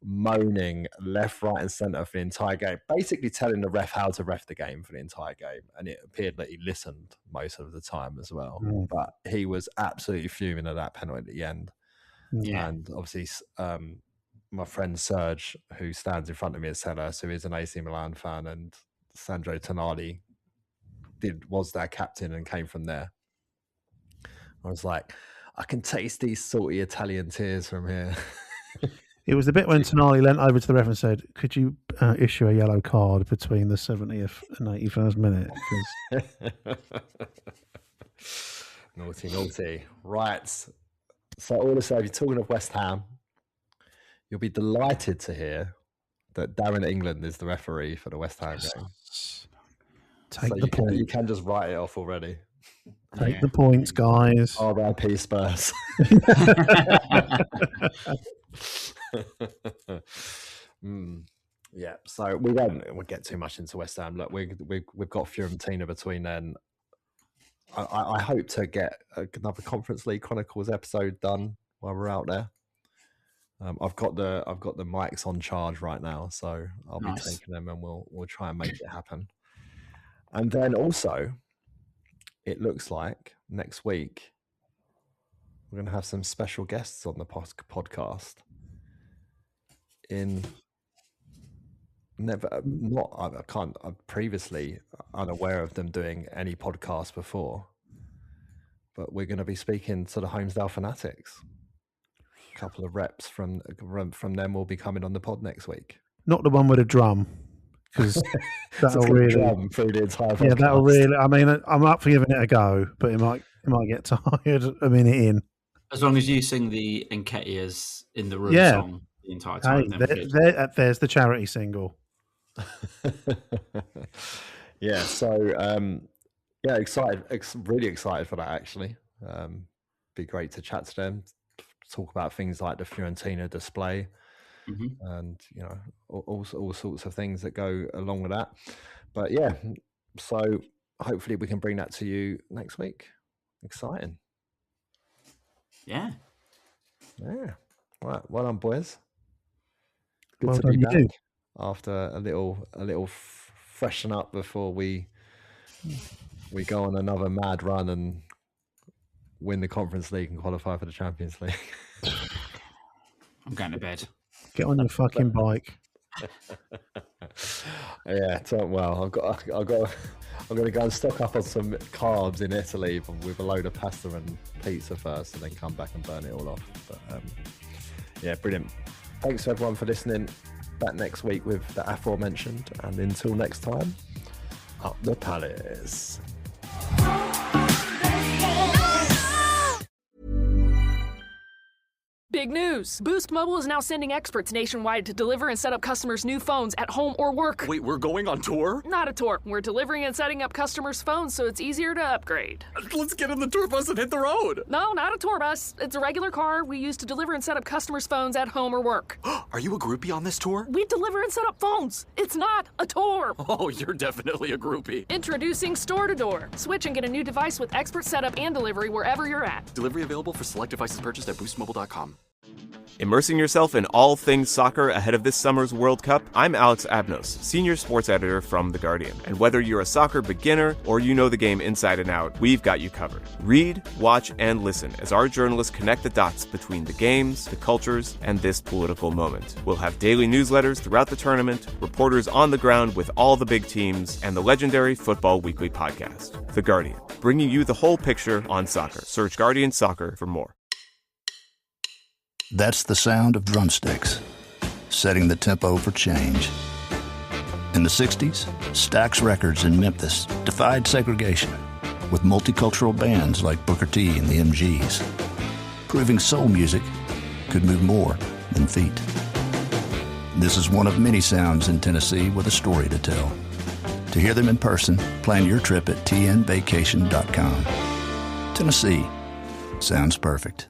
moaning left, right, and centre for the entire game, basically telling the ref how to ref the game for the entire game. And it appeared that he listened most of the time as well. But he was absolutely fuming at that penalty at the end. Yeah. And obviously, my friend Serge, who stands in front of me at Selhurst, who is an AC Milan fan, and Sandro Tonali was their captain and came from there. I was like, I can taste these salty Italian tears from here.
It was the bit when Tonali leant over to the ref and said, "Could you issue a yellow card between the 70th and 81st minute?"
Naughty. Right. So also, if you're talking of West Ham, you'll be delighted to hear that Darren England is the referee for the West Ham game.
Take the point.
You can just write it off already.
Take the points, guys.
R.I.P. Spurs. Yeah, so we'll get too much into West Ham. Look, we've got Fiorentina between then. I hope to get another Conference League Chronicles episode done while we're out there. I've got the mics on charge right now, so I'll be taking them, and we'll try and make it happen. And then also, it looks like next week we're going to have some special guests on the podcast. I'm previously unaware of them doing any podcast before, but we're going to be speaking to the Homesdale Fanatics. A couple of reps from them will be coming on the pod next week.
Not the one with a drum, because that'll really
drum through the entire podcast.
Yeah, that'll really. I mean, I'm up for giving it a go, but it might get tired a minute in.
As long as you sing the Nketiah's in the room song the entire time.
There's the charity single.
Yeah, so excited, really excited for that. Actually, be great to chat to them, talk about things like the Fiorentina display, and all sorts of things that go along with that. But yeah, so hopefully we can bring that to you next week. Exciting.
Yeah.
Right. Well done, boys. Good
well
to
done,
be back
you.
After a little freshen up before we go on another mad run and win the Conference League and qualify for the Champions League.
I'm going to bed.
Get on your fucking bike.
Yeah, well, I'm going to go and stock up on some carbs in Italy with a load of pasta and pizza first, and then come back and burn it all off. But yeah, brilliant. Thanks to everyone for listening. Back next week with the aforementioned, and until next time, up the Palace.
Big news! Boost Mobile is now sending experts nationwide to deliver and set up customers' new phones at home or work.
Wait, we're going on tour?
Not a tour. We're delivering and setting up customers' phones so it's easier to upgrade.
Let's get in the tour bus and hit the road.
No, not a tour bus. It's a regular car we use to deliver and set up customers' phones at home or work.
Are you a groupie on this tour?
We deliver and set up phones. It's not a tour.
Oh, you're definitely a groupie.
Introducing Store to Door. Switch and get a new device with expert setup and delivery wherever you're at.
Delivery available for select devices purchased at boostmobile.com.
Immersing yourself in all things soccer ahead of this summer's World Cup, I'm Alex Abnos, senior sports editor from The Guardian. And whether you're a soccer beginner or you know the game inside and out, we've got you covered. Read, watch, and listen as our journalists connect the dots between the games, the cultures, and this political moment. We'll have daily newsletters throughout the tournament, reporters on the ground with all the big teams, and the legendary Football Weekly podcast. The Guardian, bringing you the whole picture on soccer. Search Guardian Soccer for more.
That's the sound of drumsticks, setting the tempo for change. In the 60s, Stax Records in Memphis defied segregation with multicultural bands like Booker T and the MGs, proving soul music could move more than feet. This is one of many sounds in Tennessee with a story to tell. To hear them in person, plan your trip at tnvacation.com. Tennessee sounds perfect.